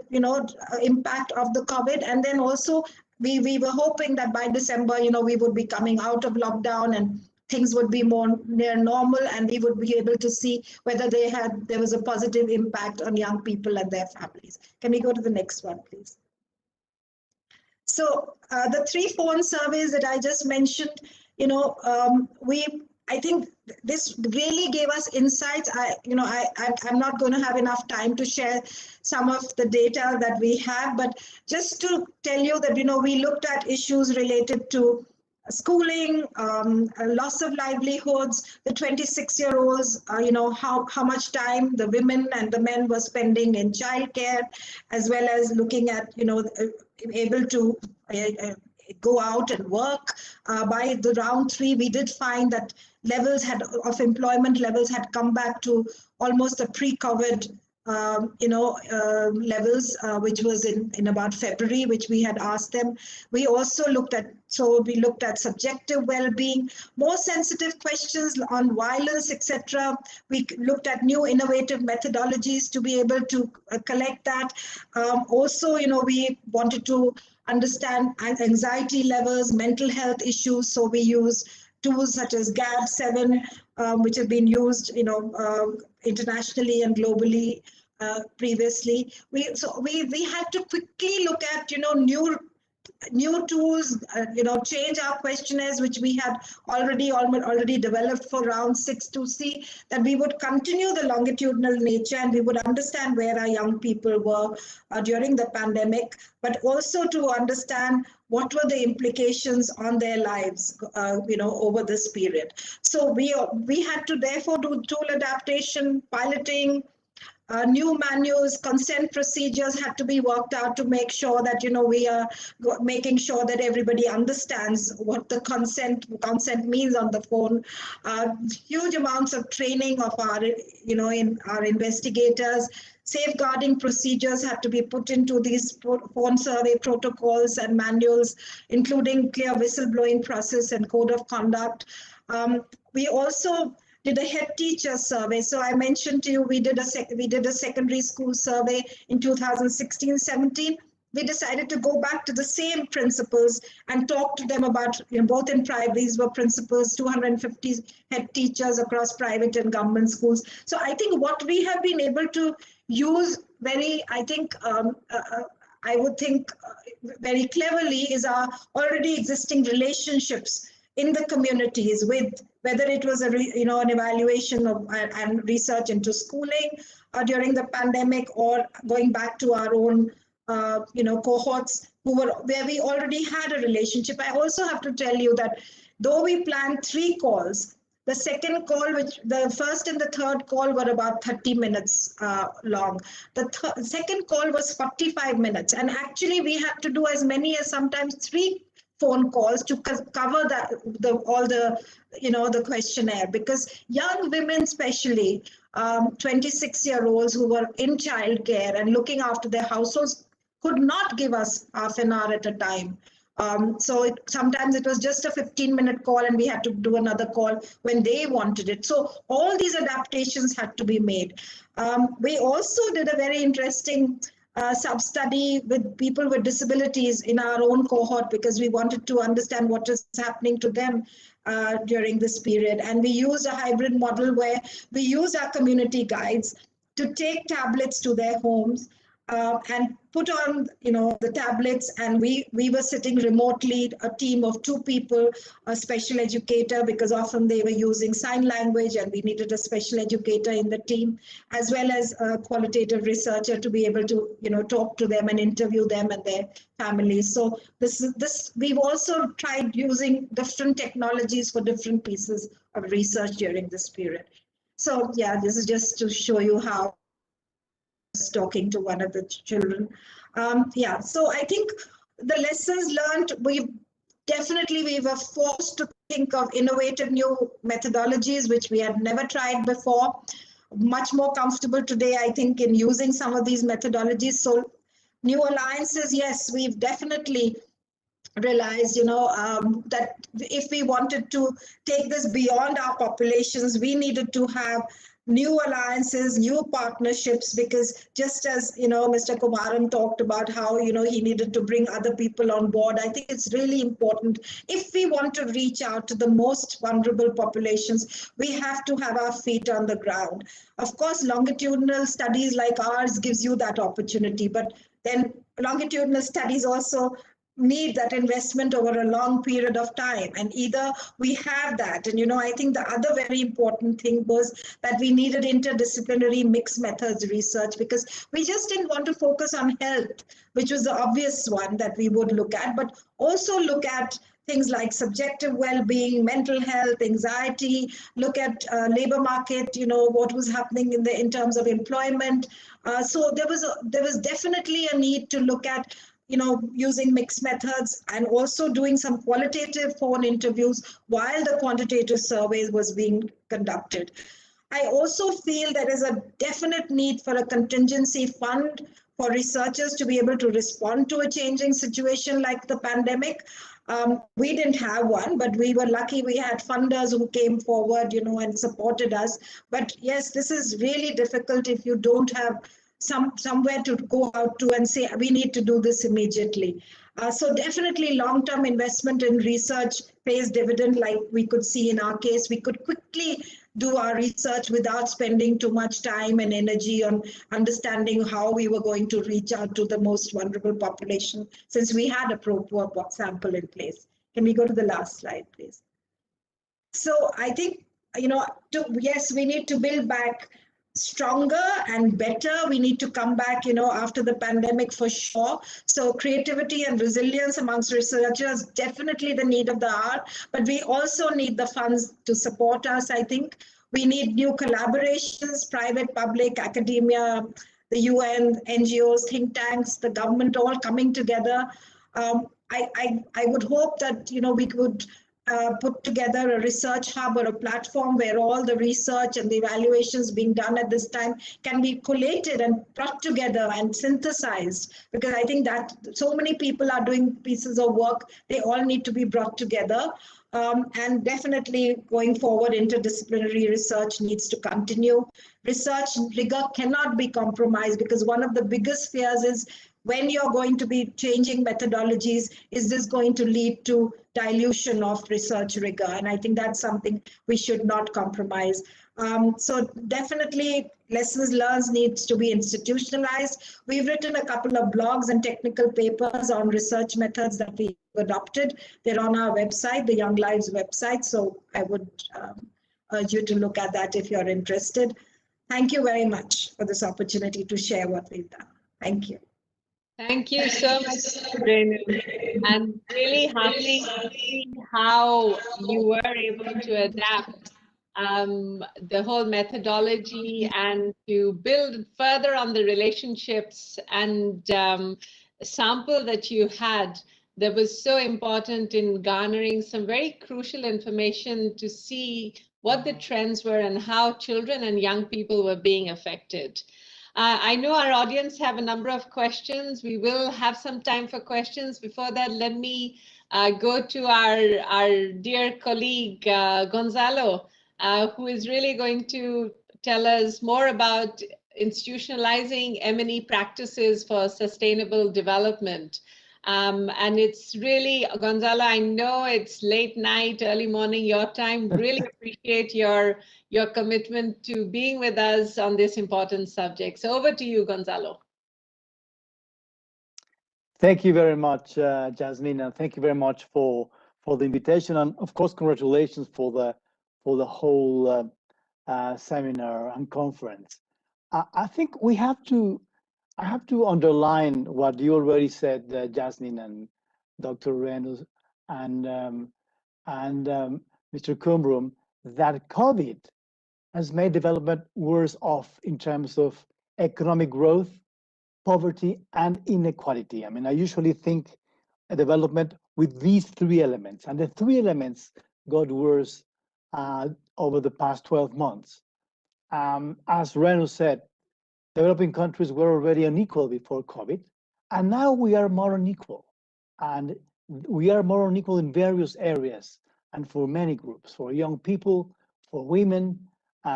impact of the COVID. And then also we were hoping that by December, we would be coming out of lockdown and things would be more near normal, and we would be able to see whether there was a positive impact on young people and their families. Can we go to the next one, please? So the 3 phone surveys that I just mentioned, we I think this really gave us insights. I'm not going to have enough time to share some of the data that we have, but just to tell you that, we looked at issues related to schooling, loss of livelihoods, the 26-year-olds, how much time the women and the men were spending in childcare, as well as looking at, able to go out and work. By the round 3, we did find that employment levels had come back to almost the pre-COVID levels, which was in about February, which we had asked them. We also looked at subjective well-being, more sensitive questions on violence, etc. We looked at new innovative methodologies to be able to collect that. Also, we wanted to understand anxiety levels, mental health issues. So we use tools such as GAD-7, which have been used, internationally and globally previously. We had to quickly look at, new tools, change our questionnaires, which we had already developed for round 6, to see that we would continue the longitudinal nature and we would understand where our young people were during the pandemic, but also to understand what were the implications on their lives, over this period. So we had to therefore do tool adaptation, piloting. New manuals, consent procedures had to be worked out to make sure that, we are making sure that everybody understands what the consent means on the phone. Huge amounts of training of our, in our investigators. Safeguarding procedures had to be put into these phone survey protocols and manuals, including clear whistleblowing process and code of conduct. We also did a head teacher survey. So I mentioned to you, we did a secondary school survey in 2016-17. We decided to go back to the same principals and talk to them about, both in private, these were principals, 250 head teachers across private and government schools. So I think what we have been able to use very very cleverly is our already existing relationships in the communities, with whether it was an evaluation of and research into schooling during the pandemic, or going back to our own cohorts where we already had a relationship. I also have to tell you that though we planned 3 calls, the second call, the first and the third call were about 30 minutes long. The second call was 45 minutes, and actually we had to do as many as sometimes 3 phone calls to cover all the questionnaire, because young women, especially 26-year-olds who were in childcare and looking after their households, could not give us half an hour at a time. So sometimes it was just a 15-minute call and we had to do another call when they wanted it. So all these adaptations had to be made. We also did a very interesting sub-study with people with disabilities in our own cohort, because we wanted to understand what is happening to them during this period. And we used a hybrid model where we use our community guides to take tablets to their homes and put on, the tablets, and we were sitting remotely, a team of 2 people, a special educator, because often they were using sign language and we needed a special educator in the team, as well as a qualitative researcher to be able to, talk to them and interview them and their families. So we've also tried using different technologies for different pieces of research during this period. So yeah, this is just to show you how talking to one of the children. So I think the lessons learned, we were forced to think of innovative new methodologies, which we had never tried before. Much more comfortable today, I think, in using some of these methodologies. So new alliances, yes, we've definitely realized, that if we wanted to take this beyond our populations, we needed to have new alliances, new partnerships, because just as, Mr. Kumaran talked about how, he needed to bring other people on board, I think it's really important. If we want to reach out to the most vulnerable populations, we have to have our feet on the ground. Of course, longitudinal studies like ours gives you that opportunity, but then longitudinal studies also need that investment over a long period of time, and either we have that. And I think the other very important thing was that we needed interdisciplinary mixed methods research, because we just didn't want to focus on health, which was the obvious one that we would look at, but also look at things like subjective well-being, mental health, anxiety, look at labor market, what was happening in terms of employment. So there was definitely a need to look at using mixed methods, and also doing some qualitative phone interviews while the quantitative surveys was being conducted. I also feel there is a definite need for a contingency fund for researchers to be able to respond to a changing situation like the pandemic. We didn't have one, but we were lucky we had funders who came forward, and supported us. But yes, this is really difficult if you don't have somewhere to go out to and say, we need to do this immediately. So definitely long-term investment in research pays dividend, like we could see in our case. We could quickly do our research without spending too much time and energy on understanding how we were going to reach out to the most vulnerable population, since we had a proper sample in place. Can we go to the last slide, please? So I think, yes, we need to build back stronger and better. We need to come back, after the pandemic for sure. So creativity and resilience amongst researchers, definitely the need of the hour, but we also need the funds to support us, I think. We need new collaborations, private, public, academia, the UN, NGOs, think tanks, the government, all coming together. I would hope that, we could put together a research hub or a platform where all the research and the evaluations being done at this time can be collated and brought together and synthesized, because I think that so many people are doing pieces of work, they all need to be brought together. And definitely going forward, interdisciplinary research needs to continue. Research rigor cannot be compromised, because one of the biggest fears is, when you're going to be changing methodologies, is this going to lead to dilution of research rigor? And I think that's something we should not compromise. So definitely lessons learned needs to be institutionalized. We've written a couple of blogs and technical papers on research methods that we adopted. They're on our website, the Young Lives website. So I would urge you to look at that if you're interested. Thank you very much for this opportunity to share what we've done. Thank you. Thank you so much, Renu. And really heartening to see how you were able to adapt the whole methodology and to build further on the relationships and sample that you had that was so important in garnering some very crucial information to see what the trends were and how children and young people were being affected. I know our audience have a number of questions. We will have some time for questions. Before that, let me go to our dear colleague, Gonzalo, who is really going to tell us more about institutionalizing M&E practices for sustainable development. And it's really, Gonzalo, I know it's late night, early morning, your time. Really appreciate your commitment to being with us on this important subject. So over to you, Gonzalo. Thank you very much, Jasmine, and thank you very much for the invitation, and of course, congratulations for the whole seminar and conference. I think I have to underline what you already said, Jasmine and Dr. Renu and Mr. Kumrum, that COVID has made development worse off in terms of economic growth, poverty, and inequality. I mean, I usually think a development with these three elements, and the three elements got worse over the past 12 months. As Renu said, developing countries were already unequal before COVID, and now we are more unequal. And we are more unequal in various areas and for many groups, for young people, for women,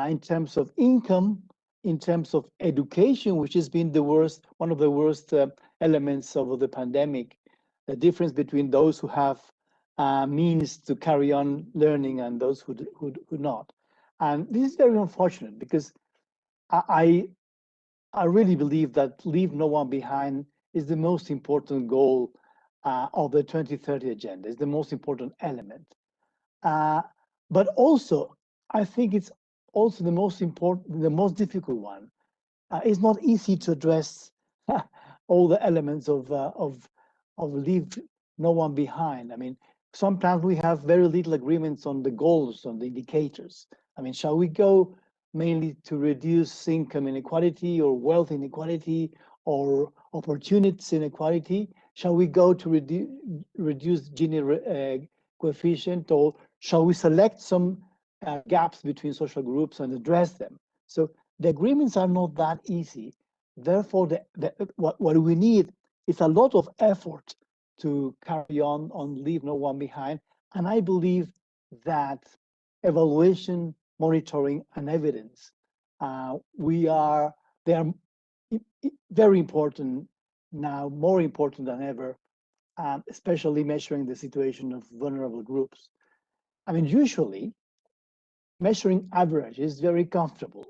in terms of income, in terms of education, which has been one of the worst elements of the pandemic, the difference between those who have means to carry on learning and those who not. And this is very unfortunate, because I really believe that leave no one behind is the most important goal of the 2030 agenda. It's the most important element. But also, I think it's also the most important, the most difficult one. It's not easy to address all the elements of leave no one behind. I mean, sometimes we have very little agreements on the goals, on the indicators. I mean, shall we go mainly to reduce income inequality or wealth inequality or opportunities inequality? Shall we go to reduce Gini coefficient, or shall we select some gaps between social groups and address them? So the agreements are not that easy. Therefore, what we need is a lot of effort to carry on leave no one behind. And I believe that evaluation, monitoring, and evidence, they are very important now, more important than ever, especially measuring the situation of vulnerable groups. I mean, usually measuring average is very comfortable.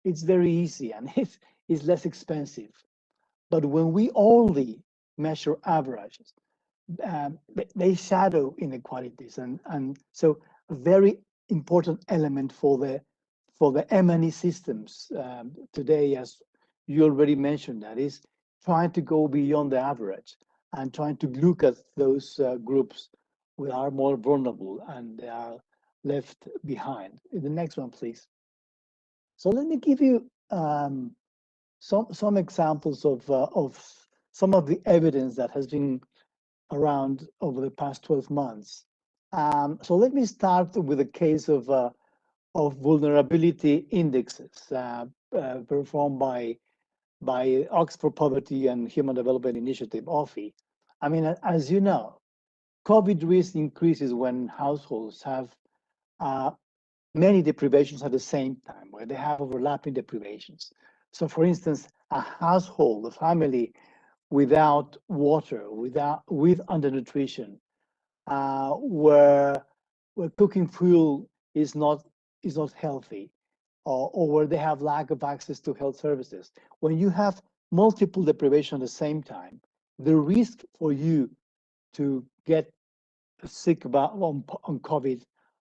It's very easy and it's less expensive. But when we only measure averages, they shadow inequalities, and so a very important element for the M&E systems today, as you already mentioned, that is trying to go beyond the average and trying to look at those groups who are more vulnerable and they are left behind. The next one, please. So let me give you some examples of some of the evidence that has been around over the past 12 months. So let me start with a case of vulnerability indexes performed by Oxford Poverty and Human Development Initiative, OFI. I mean, as you know, COVID risk increases when households have many deprivations at the same time, where they have overlapping deprivations. So for instance, a household, a family without water, with undernutrition, where cooking fuel is not healthy, or where they have lack of access to health services. When you have multiple deprivation at the same time, the risk for you to get sick on COVID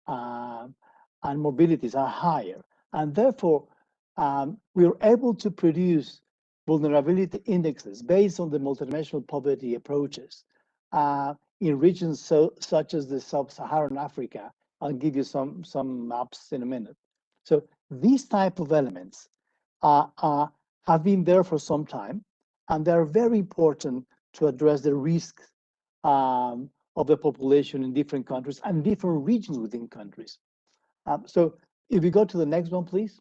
and morbidities are higher, and therefore we are able to produce vulnerability indexes based on the multidimensional poverty approaches in regions such as the sub-Saharan Africa. I'll give you some maps in a minute. So these type of elements have been there for some time, and they're very important to address the risks of the population in different countries and different regions within countries. So if we go to the next one, please.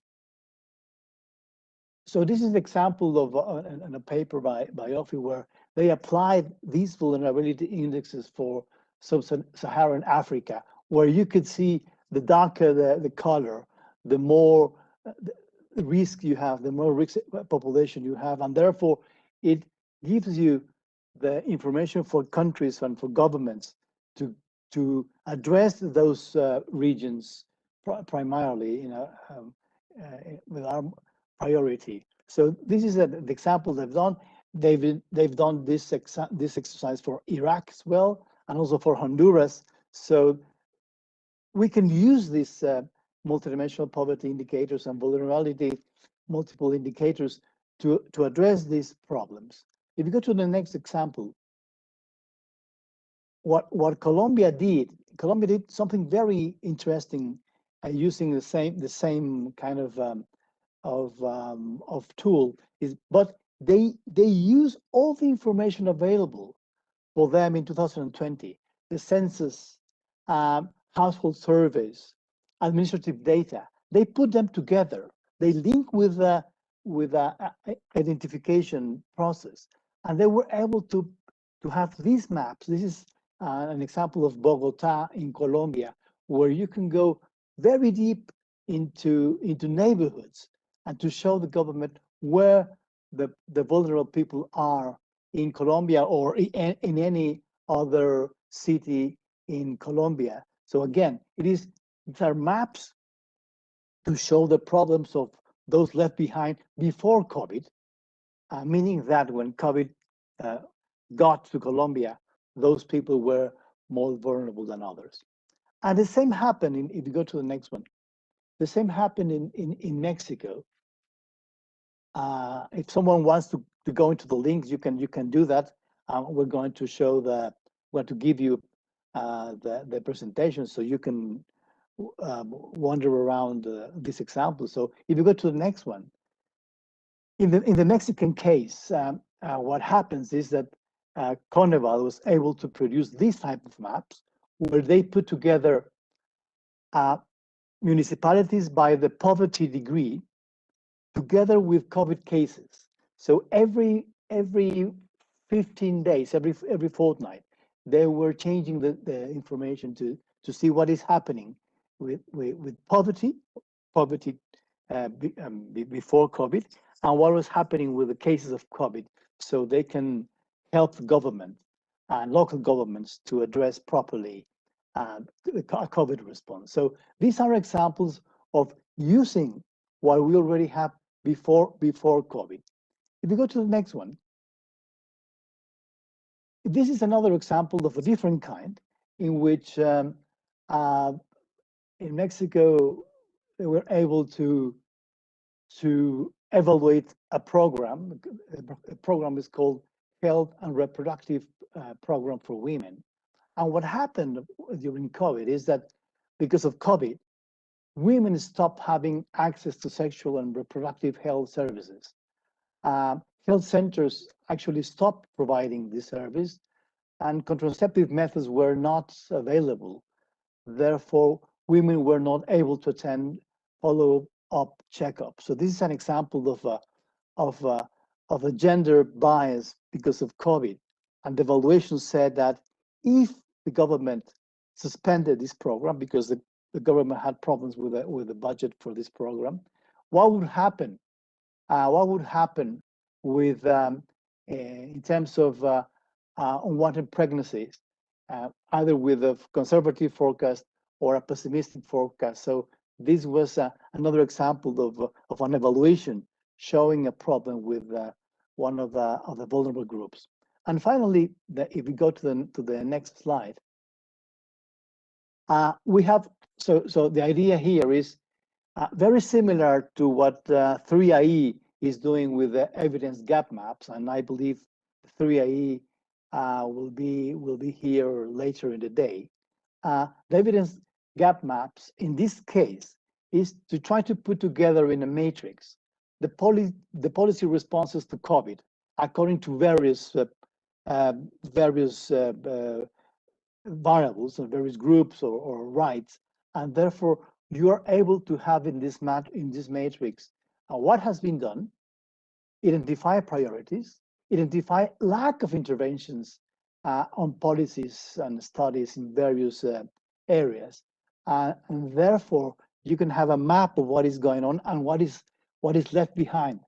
So this is an example of in a paper by OFI where they applied these vulnerability indexes for sub-Saharan Africa, where you could see the darker the color, the more the risk you have, the more risk population you have, and therefore it gives you the information for countries and for governments to address those regions primarily, with our priority. So this is the example they've done. They've done this exercise for Iraq as well, and also for Honduras. So we can use these multidimensional poverty indicators and vulnerability multiple indicators to address these problems. If you go to the next example, what Colombia did something very interesting, using the same kind of tool is, but they use all the information available for them in 2020, the census, household surveys, administrative data. They put them together. They link with a identification process, and they were able to have these maps. This is an example of Bogota in Colombia, where you can go very deep into neighborhoods and to show the government where the vulnerable people are in Colombia or in any other city in Colombia. So again, these are maps to show the problems of those left behind before COVID, meaning that when COVID got to Colombia, those people were more vulnerable than others. And the same happened if you go to the next one. The same happened in Mexico. If someone wants to go into the links, you can do that. We're going to show to give you the presentation so you can wander around this example. So if you go to the next one, in the Mexican case, what happens is that Coneval was able to produce these type of maps where they put together municipalities by the poverty degree together with COVID cases. So every 15 days, every fortnight, they were changing the information to see what is happening with poverty before COVID, and what was happening with the cases of COVID, so they can help the government and local governments to address properly the COVID response. So these are examples of using what we already have before COVID. If you go to the next one, this is another example of a different kind, in which in Mexico they were able to evaluate a program. A program is called Health and Reproductive Program for Women. And what happened during COVID is that because of COVID, women stopped having access to sexual and reproductive health services. Health centers actually stopped providing this service, and contraceptive methods were not available. Therefore, women were not able to attend follow-up checkup. So this is an example of a gender bias because of COVID. And the evaluation said that if the government suspended this program because the government had problems with the budget for this program, what would happen? What would happen with in terms of unwanted pregnancies, either with a conservative forecast or a pessimistic forecast? So this was another example of an evaluation showing a problem with one of the vulnerable groups. And finally, if we go to the next slide, we have so the idea here is very similar to what 3IE is doing with the evidence gap maps, and I believe 3IE will be here later in the day. The evidence gap maps in this case is to try to put together in a matrix the policy responses to COVID according to various variables or various groups or rights, and therefore you are able to have in this matrix what has been done, identify priorities, identify lack of interventions on policies and studies in various areas, and therefore you can have a map of what is going on and what is left behind.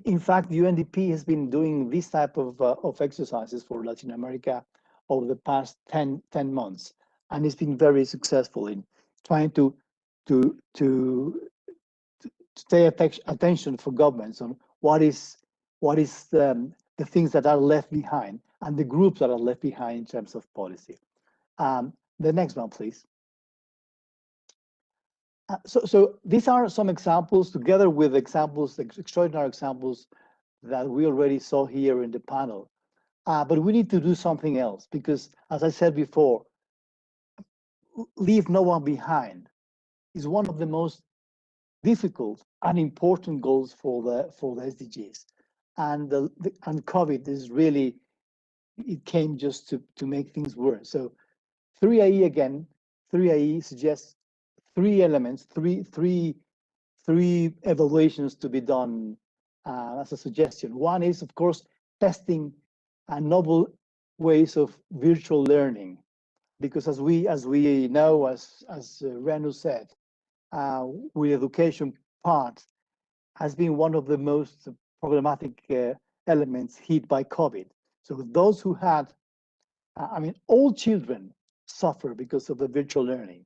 In fact, UNDP has been doing this type of exercises for Latin America over the past 10 months, and it's been very successful in trying to pay attention for governments on what is the things that are left behind and the groups that are left behind in terms of policy. The next one, please. So these are some examples, together with examples, extraordinary examples that we already saw here in the panel. But we need to do something else because, as I said before, leave no one behind is one of the most difficult and important goals for the SDGs. And and COVID is really, it came just to make things worse. So 3IE again, 3IE suggests three elements, three evaluations to be done as a suggestion. One is, of course, testing novel ways of virtual learning, because as we know, as Renu said, with education part has been one of the most problematic elements hit by COVID. So those who had, I mean, all children suffer because of the virtual learning.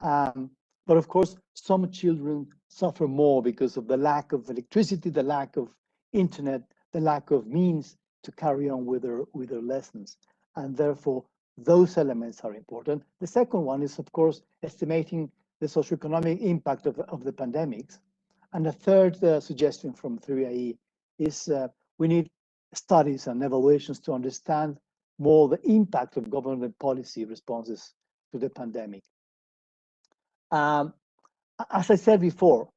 But of course, some children suffer more because of the lack of electricity, the lack of internet, the lack of means to carry on with their lessons. and therefore those elements are important. The second one is, of course, estimating the socioeconomic impact of the pandemics. And the third suggestion from 3IE is we need studies and evaluations to understand more the impact of government policy responses to the pandemic. As I said before,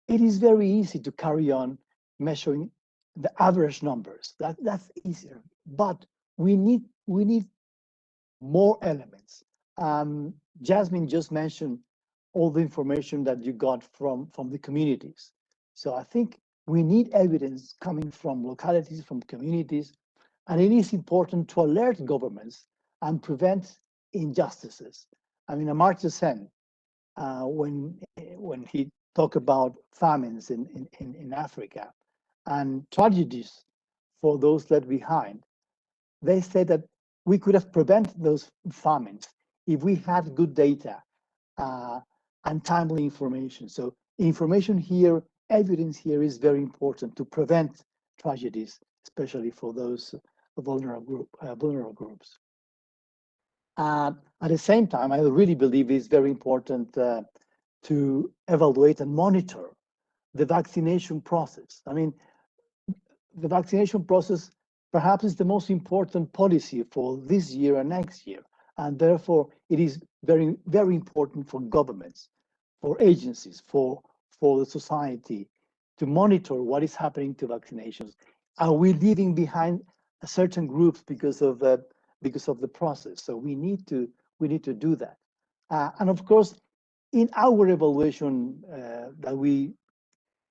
it is very easy to carry on measuring the average numbers. That's easier, but we need more elements. Jasmine just mentioned all the information that you got from the communities. So I think we need evidence coming from localities, from communities, and it is important to alert governments and prevent injustices. I mean, Amartya Sen, when he talked about famines in Africa and tragedies for those left behind, they said that we could have prevented those famines if we had good data and timely information. So information here, evidence here is very important to prevent tragedies, especially for those vulnerable groups. At the same time, I really believe it's very important to evaluate and monitor the vaccination process. I mean, the vaccination process perhaps is the most important policy for this year and next year. And therefore, it is very, very important for governments, for agencies, for the society to monitor what is happening to vaccinations. Are we leaving behind certain groups because of the process? So we need to do that. And of course, in our evaluation that we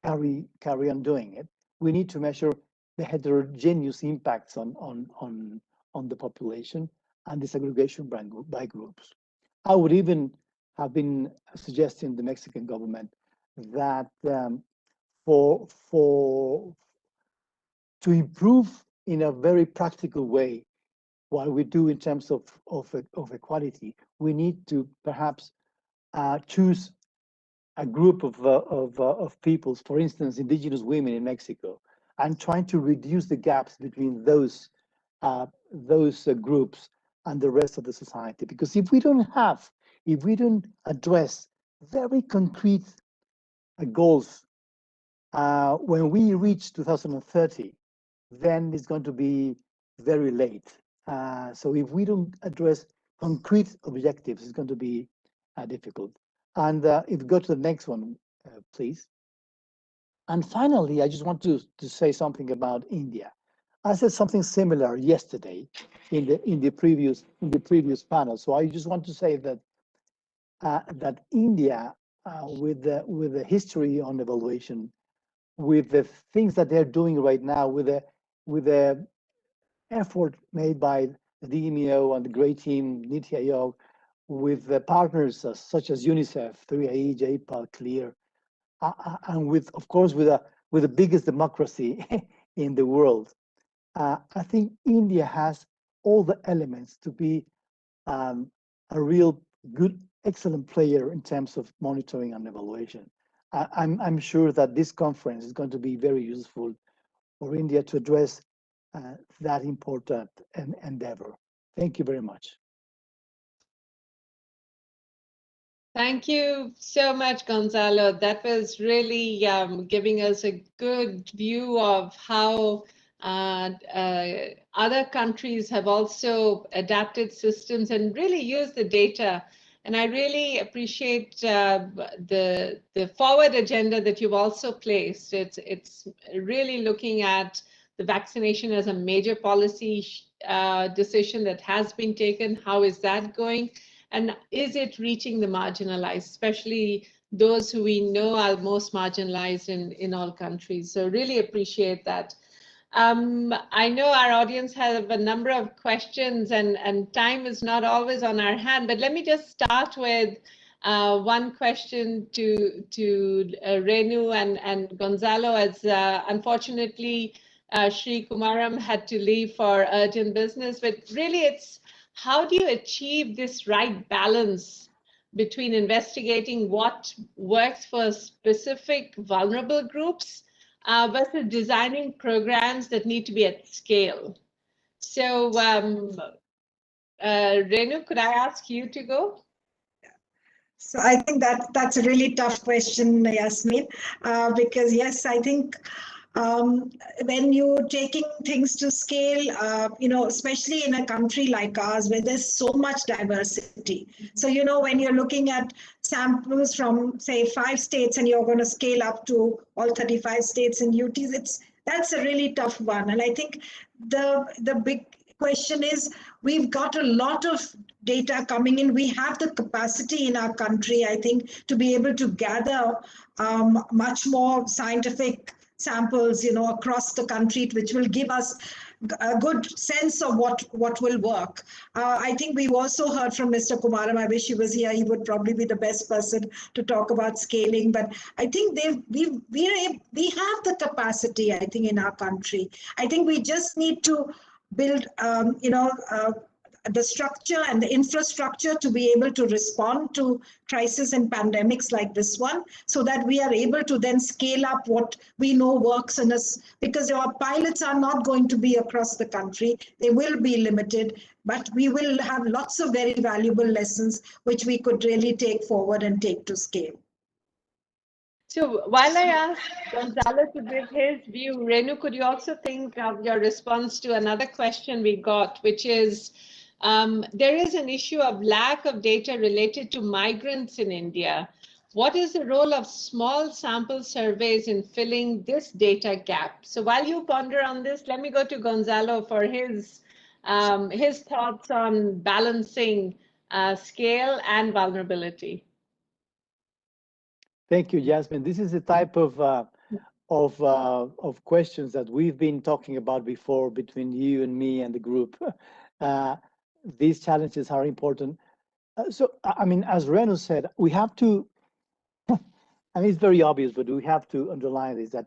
carry on doing it, we need to measure the heterogeneous impacts on the population and the segregation by groups. I would even have been suggesting the Mexican government that to improve in a very practical way what we do in terms of equality, we need to perhaps choose a group of peoples, for instance, indigenous women in Mexico, and trying to reduce the gaps between those groups and the rest of the society. Because if we don't address very concrete goals when we reach 2030, then it's going to be very late. So if we don't address concrete objectives, it's going to be difficult. And if you go to the next one, please. And finally, I just want to say something about India. I said something similar yesterday in the previous panel. So I just want to say that that India, with the history on evaluation, with the things that they're doing right now, with the effort made by the DMEO and the great team, Niti Aayog, with the partners such as UNICEF, 3IE, JPAL, CLEAR, and of course with the biggest democracy in the world. I think India has all the elements to be a real good, excellent player in terms of monitoring and evaluation. I'm sure that this conference is going to be very useful for India to address that important endeavor. Thank you very much. Thank you so much, Gonzalo. That was really giving us a good view of how other countries have also adapted systems and really used the data. And I really appreciate the forward agenda that you've also placed. It's really looking at the vaccination as a major policy decision that has been taken. How is that going? And is it reaching the marginalized, especially those who we know are most marginalized in all countries? So really appreciate that. I know our audience have a number of questions and time is not always on our hand, but let me just start with one question to Renu and Gonzalo, as unfortunately Sri Kumaram had to leave for urgent business, but really it's how do you achieve this right balance between investigating what works for specific vulnerable groups versus designing programs that need to be at scale? So Renu, could I ask you to go? So I think that's a really tough question, Yasmin, because yes, I think when you're taking things to scale, especially in a country like ours where there's so much diversity. So, when you're looking at samples from, say, 5 states and you're going to scale up to all 35 states and UTs, that's a really tough one. And I think the big question is we've got a lot of data coming in. We have the capacity in our country, I think, to be able to gather much more scientific samples, across the country, which will give us a good sense of what will work. I think we've also heard from Mr. Kumaram. I wish he was here. He would probably be the best person to talk about scaling. But I think we have the capacity, I think, in our country. I think we just need to build, the structure and the infrastructure to be able to respond to crises and pandemics like this one, so that we are able to then scale up what we know works in us, because our pilots are not going to be across the country. They will be limited, but we will have lots of very valuable lessons which we could really take forward and take to scale. So while I ask Gonzalo to give his view, Renu, could you also think of your response to another question we got, which is, there is an issue of lack of data related to migrants in India. What is the role of small sample surveys in filling this data gap? So while you ponder on this, let me go to Gonzalo for his thoughts on balancing scale and vulnerability. Thank you, Yasmin. This is the type of questions that we've been talking about before between you and me and the group. These challenges are important. So, I mean, as Renu said, we have to, I mean, it's very obvious, but we have to underline this, that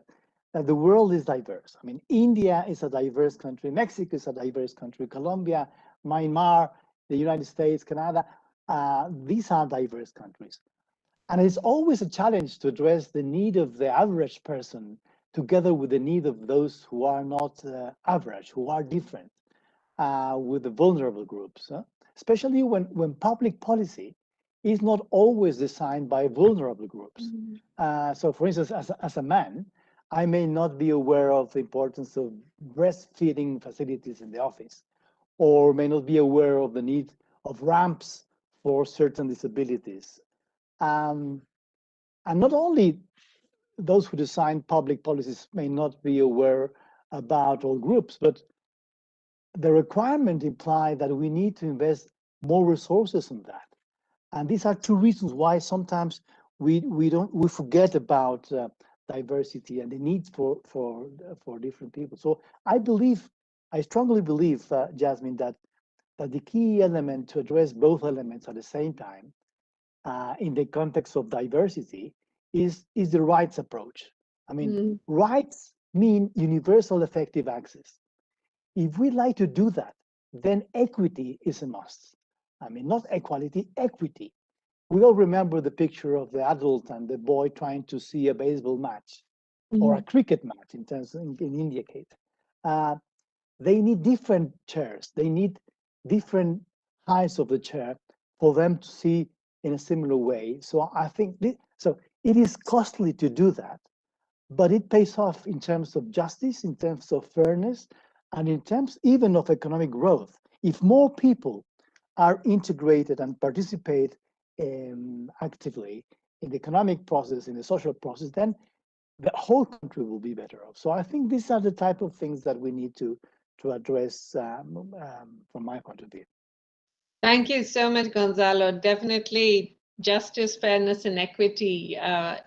the world is diverse. I mean, India is a diverse country, Mexico is a diverse country, Colombia, Myanmar, the United States, Canada, these are diverse countries. And it's always a challenge to address the need of the average person together with the need of those who are not average, who are different, with the vulnerable groups, especially when public policy is not always designed by vulnerable groups. Mm-hmm. So for instance, as a man, I may not be aware of the importance of breastfeeding facilities in the office, or may not be aware of the need of ramps for certain disabilities. And not only those who design public policies may not be aware about all groups, but the requirement implies that we need to invest more resources in that. And these are two reasons why sometimes we forget about diversity and the needs for different people. So I strongly believe, Jasmine, that the key element to address both elements at the same time in the context of diversity is the rights approach. I mean, rights mean universal effective access. If we like to do that, then equity is a must. I mean, not equality, equity. We all remember the picture of the adult and the boy trying to see a baseball match or a cricket match in India case. They need different chairs. They need different heights of the chair for them to see in a similar way. So I think so it is costly to do that, but it pays off in terms of justice, in terms of fairness, and in terms even of economic growth. If more people are integrated and participate actively in the economic process, in the social process, then the whole country will be better off. So I think these are the type of things that we need to address from my point of view. Thank you so much, Gonzalo. Definitely justice, fairness, and equity,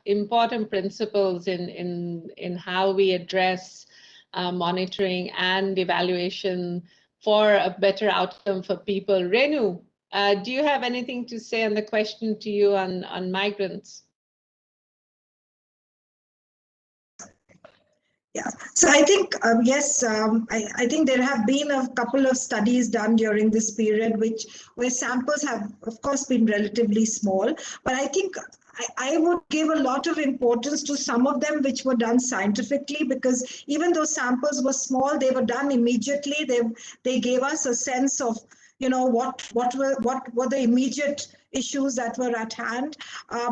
important principles in how we address monitoring and evaluation for a better outcome for people. Renu, do you have anything to say on the question to you on migrants? Yeah, so I think, yes, I think there have been a couple of studies done during this period, where samples have, of course, been relatively small, but I think I would give a lot of importance to some of them which were done scientifically, because even though samples were small, they were done immediately. They gave us a sense of, what were the immediate issues that were at hand,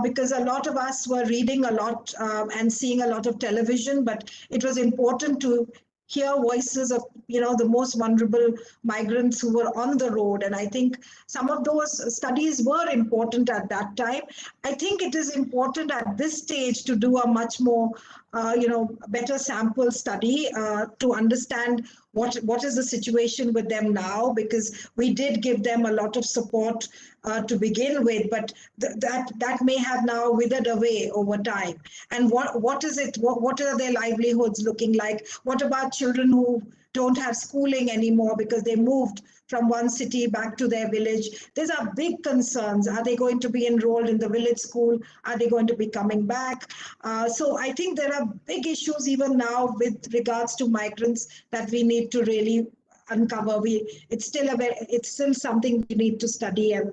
because a lot of us were reading a lot and seeing a lot of television, but it was important to hear voices of the most vulnerable migrants who were on the road. And I think some of those studies were important at that time. I think it is important at this stage to do a much more better sample study to understand what is the situation with them now, because we did give them a lot of support to begin with, but that may have now withered away over time. And what is it? What are their livelihoods looking like? What about children who don't have schooling anymore because they moved from one city back to their village? These are big concerns. Are they going to be enrolled in the village school? Are they going to be coming back? So I think there are big issues even now with regards to migrants that we need to really uncover. It's still something we need to study and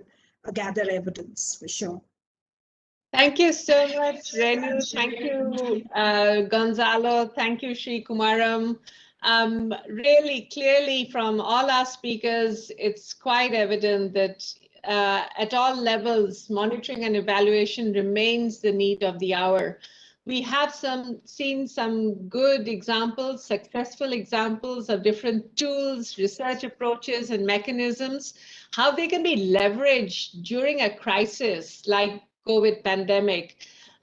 gather evidence for sure. Thank you so much, Renu. Thank you, Gonzalo. Thank you, Sri Kumaram. Really clearly from all our speakers, it's quite evident that at all levels, monitoring and evaluation remains the need of the hour. We have seen some good examples, successful examples of different tools, research approaches, and mechanisms, how they can be leveraged during a crisis like COVID pandemic,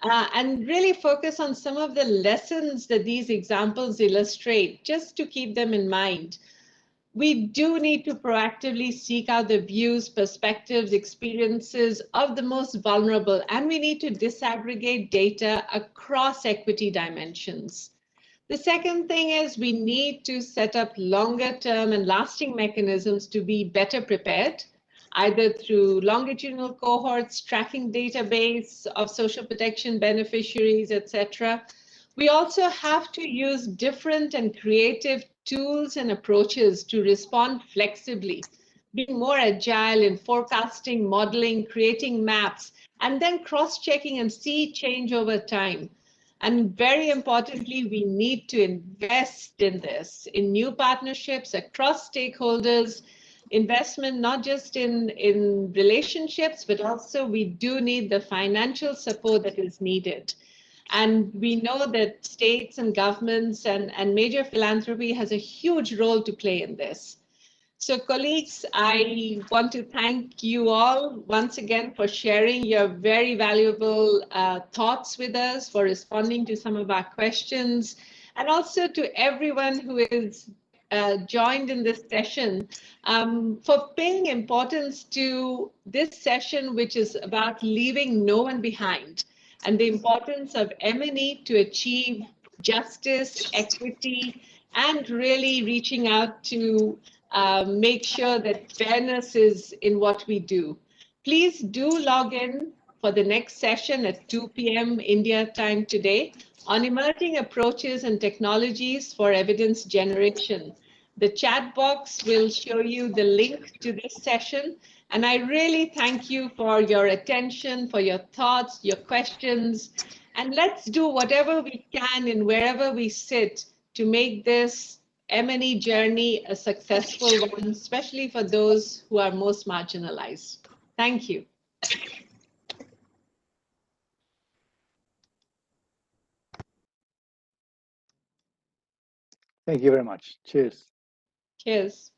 and really focus on some of the lessons that these examples illustrate, just to keep them in mind. We do need to proactively seek out the views, perspectives, experiences of the most vulnerable, and we need to disaggregate data across equity dimensions. The second thing is we need to set up longer term and lasting mechanisms to be better prepared, either through longitudinal cohorts, tracking database of social protection beneficiaries, etc. We also have to use different and creative tools and approaches to respond flexibly, being more agile in forecasting, modeling, creating maps, and then cross-checking and see change over time. And very importantly, we need to invest in this, in new partnerships across stakeholders, investment not just in relationships, but also we do need the financial support that is needed. And we know that states and governments and major philanthropy has a huge role to play in this. So colleagues, I want to thank you all once again for sharing your very valuable thoughts with us, for responding to some of our questions, and also to everyone who is joined in this session, for paying importance to this session, which is about leaving no one behind, and the importance of M&E to achieve justice, equity, and really reaching out to make sure that fairness is in what we do. Please do log in for the next session at 2 p.m. India time today on emerging approaches and technologies for evidence generation. The chat box will show you the link to this session. And I really thank you for your attention, for your thoughts, your questions. And let's do whatever we can and wherever we sit to make this M&E journey a successful one, especially for those who are most marginalized. Thank you. Thank you very much. Cheers. Cheers.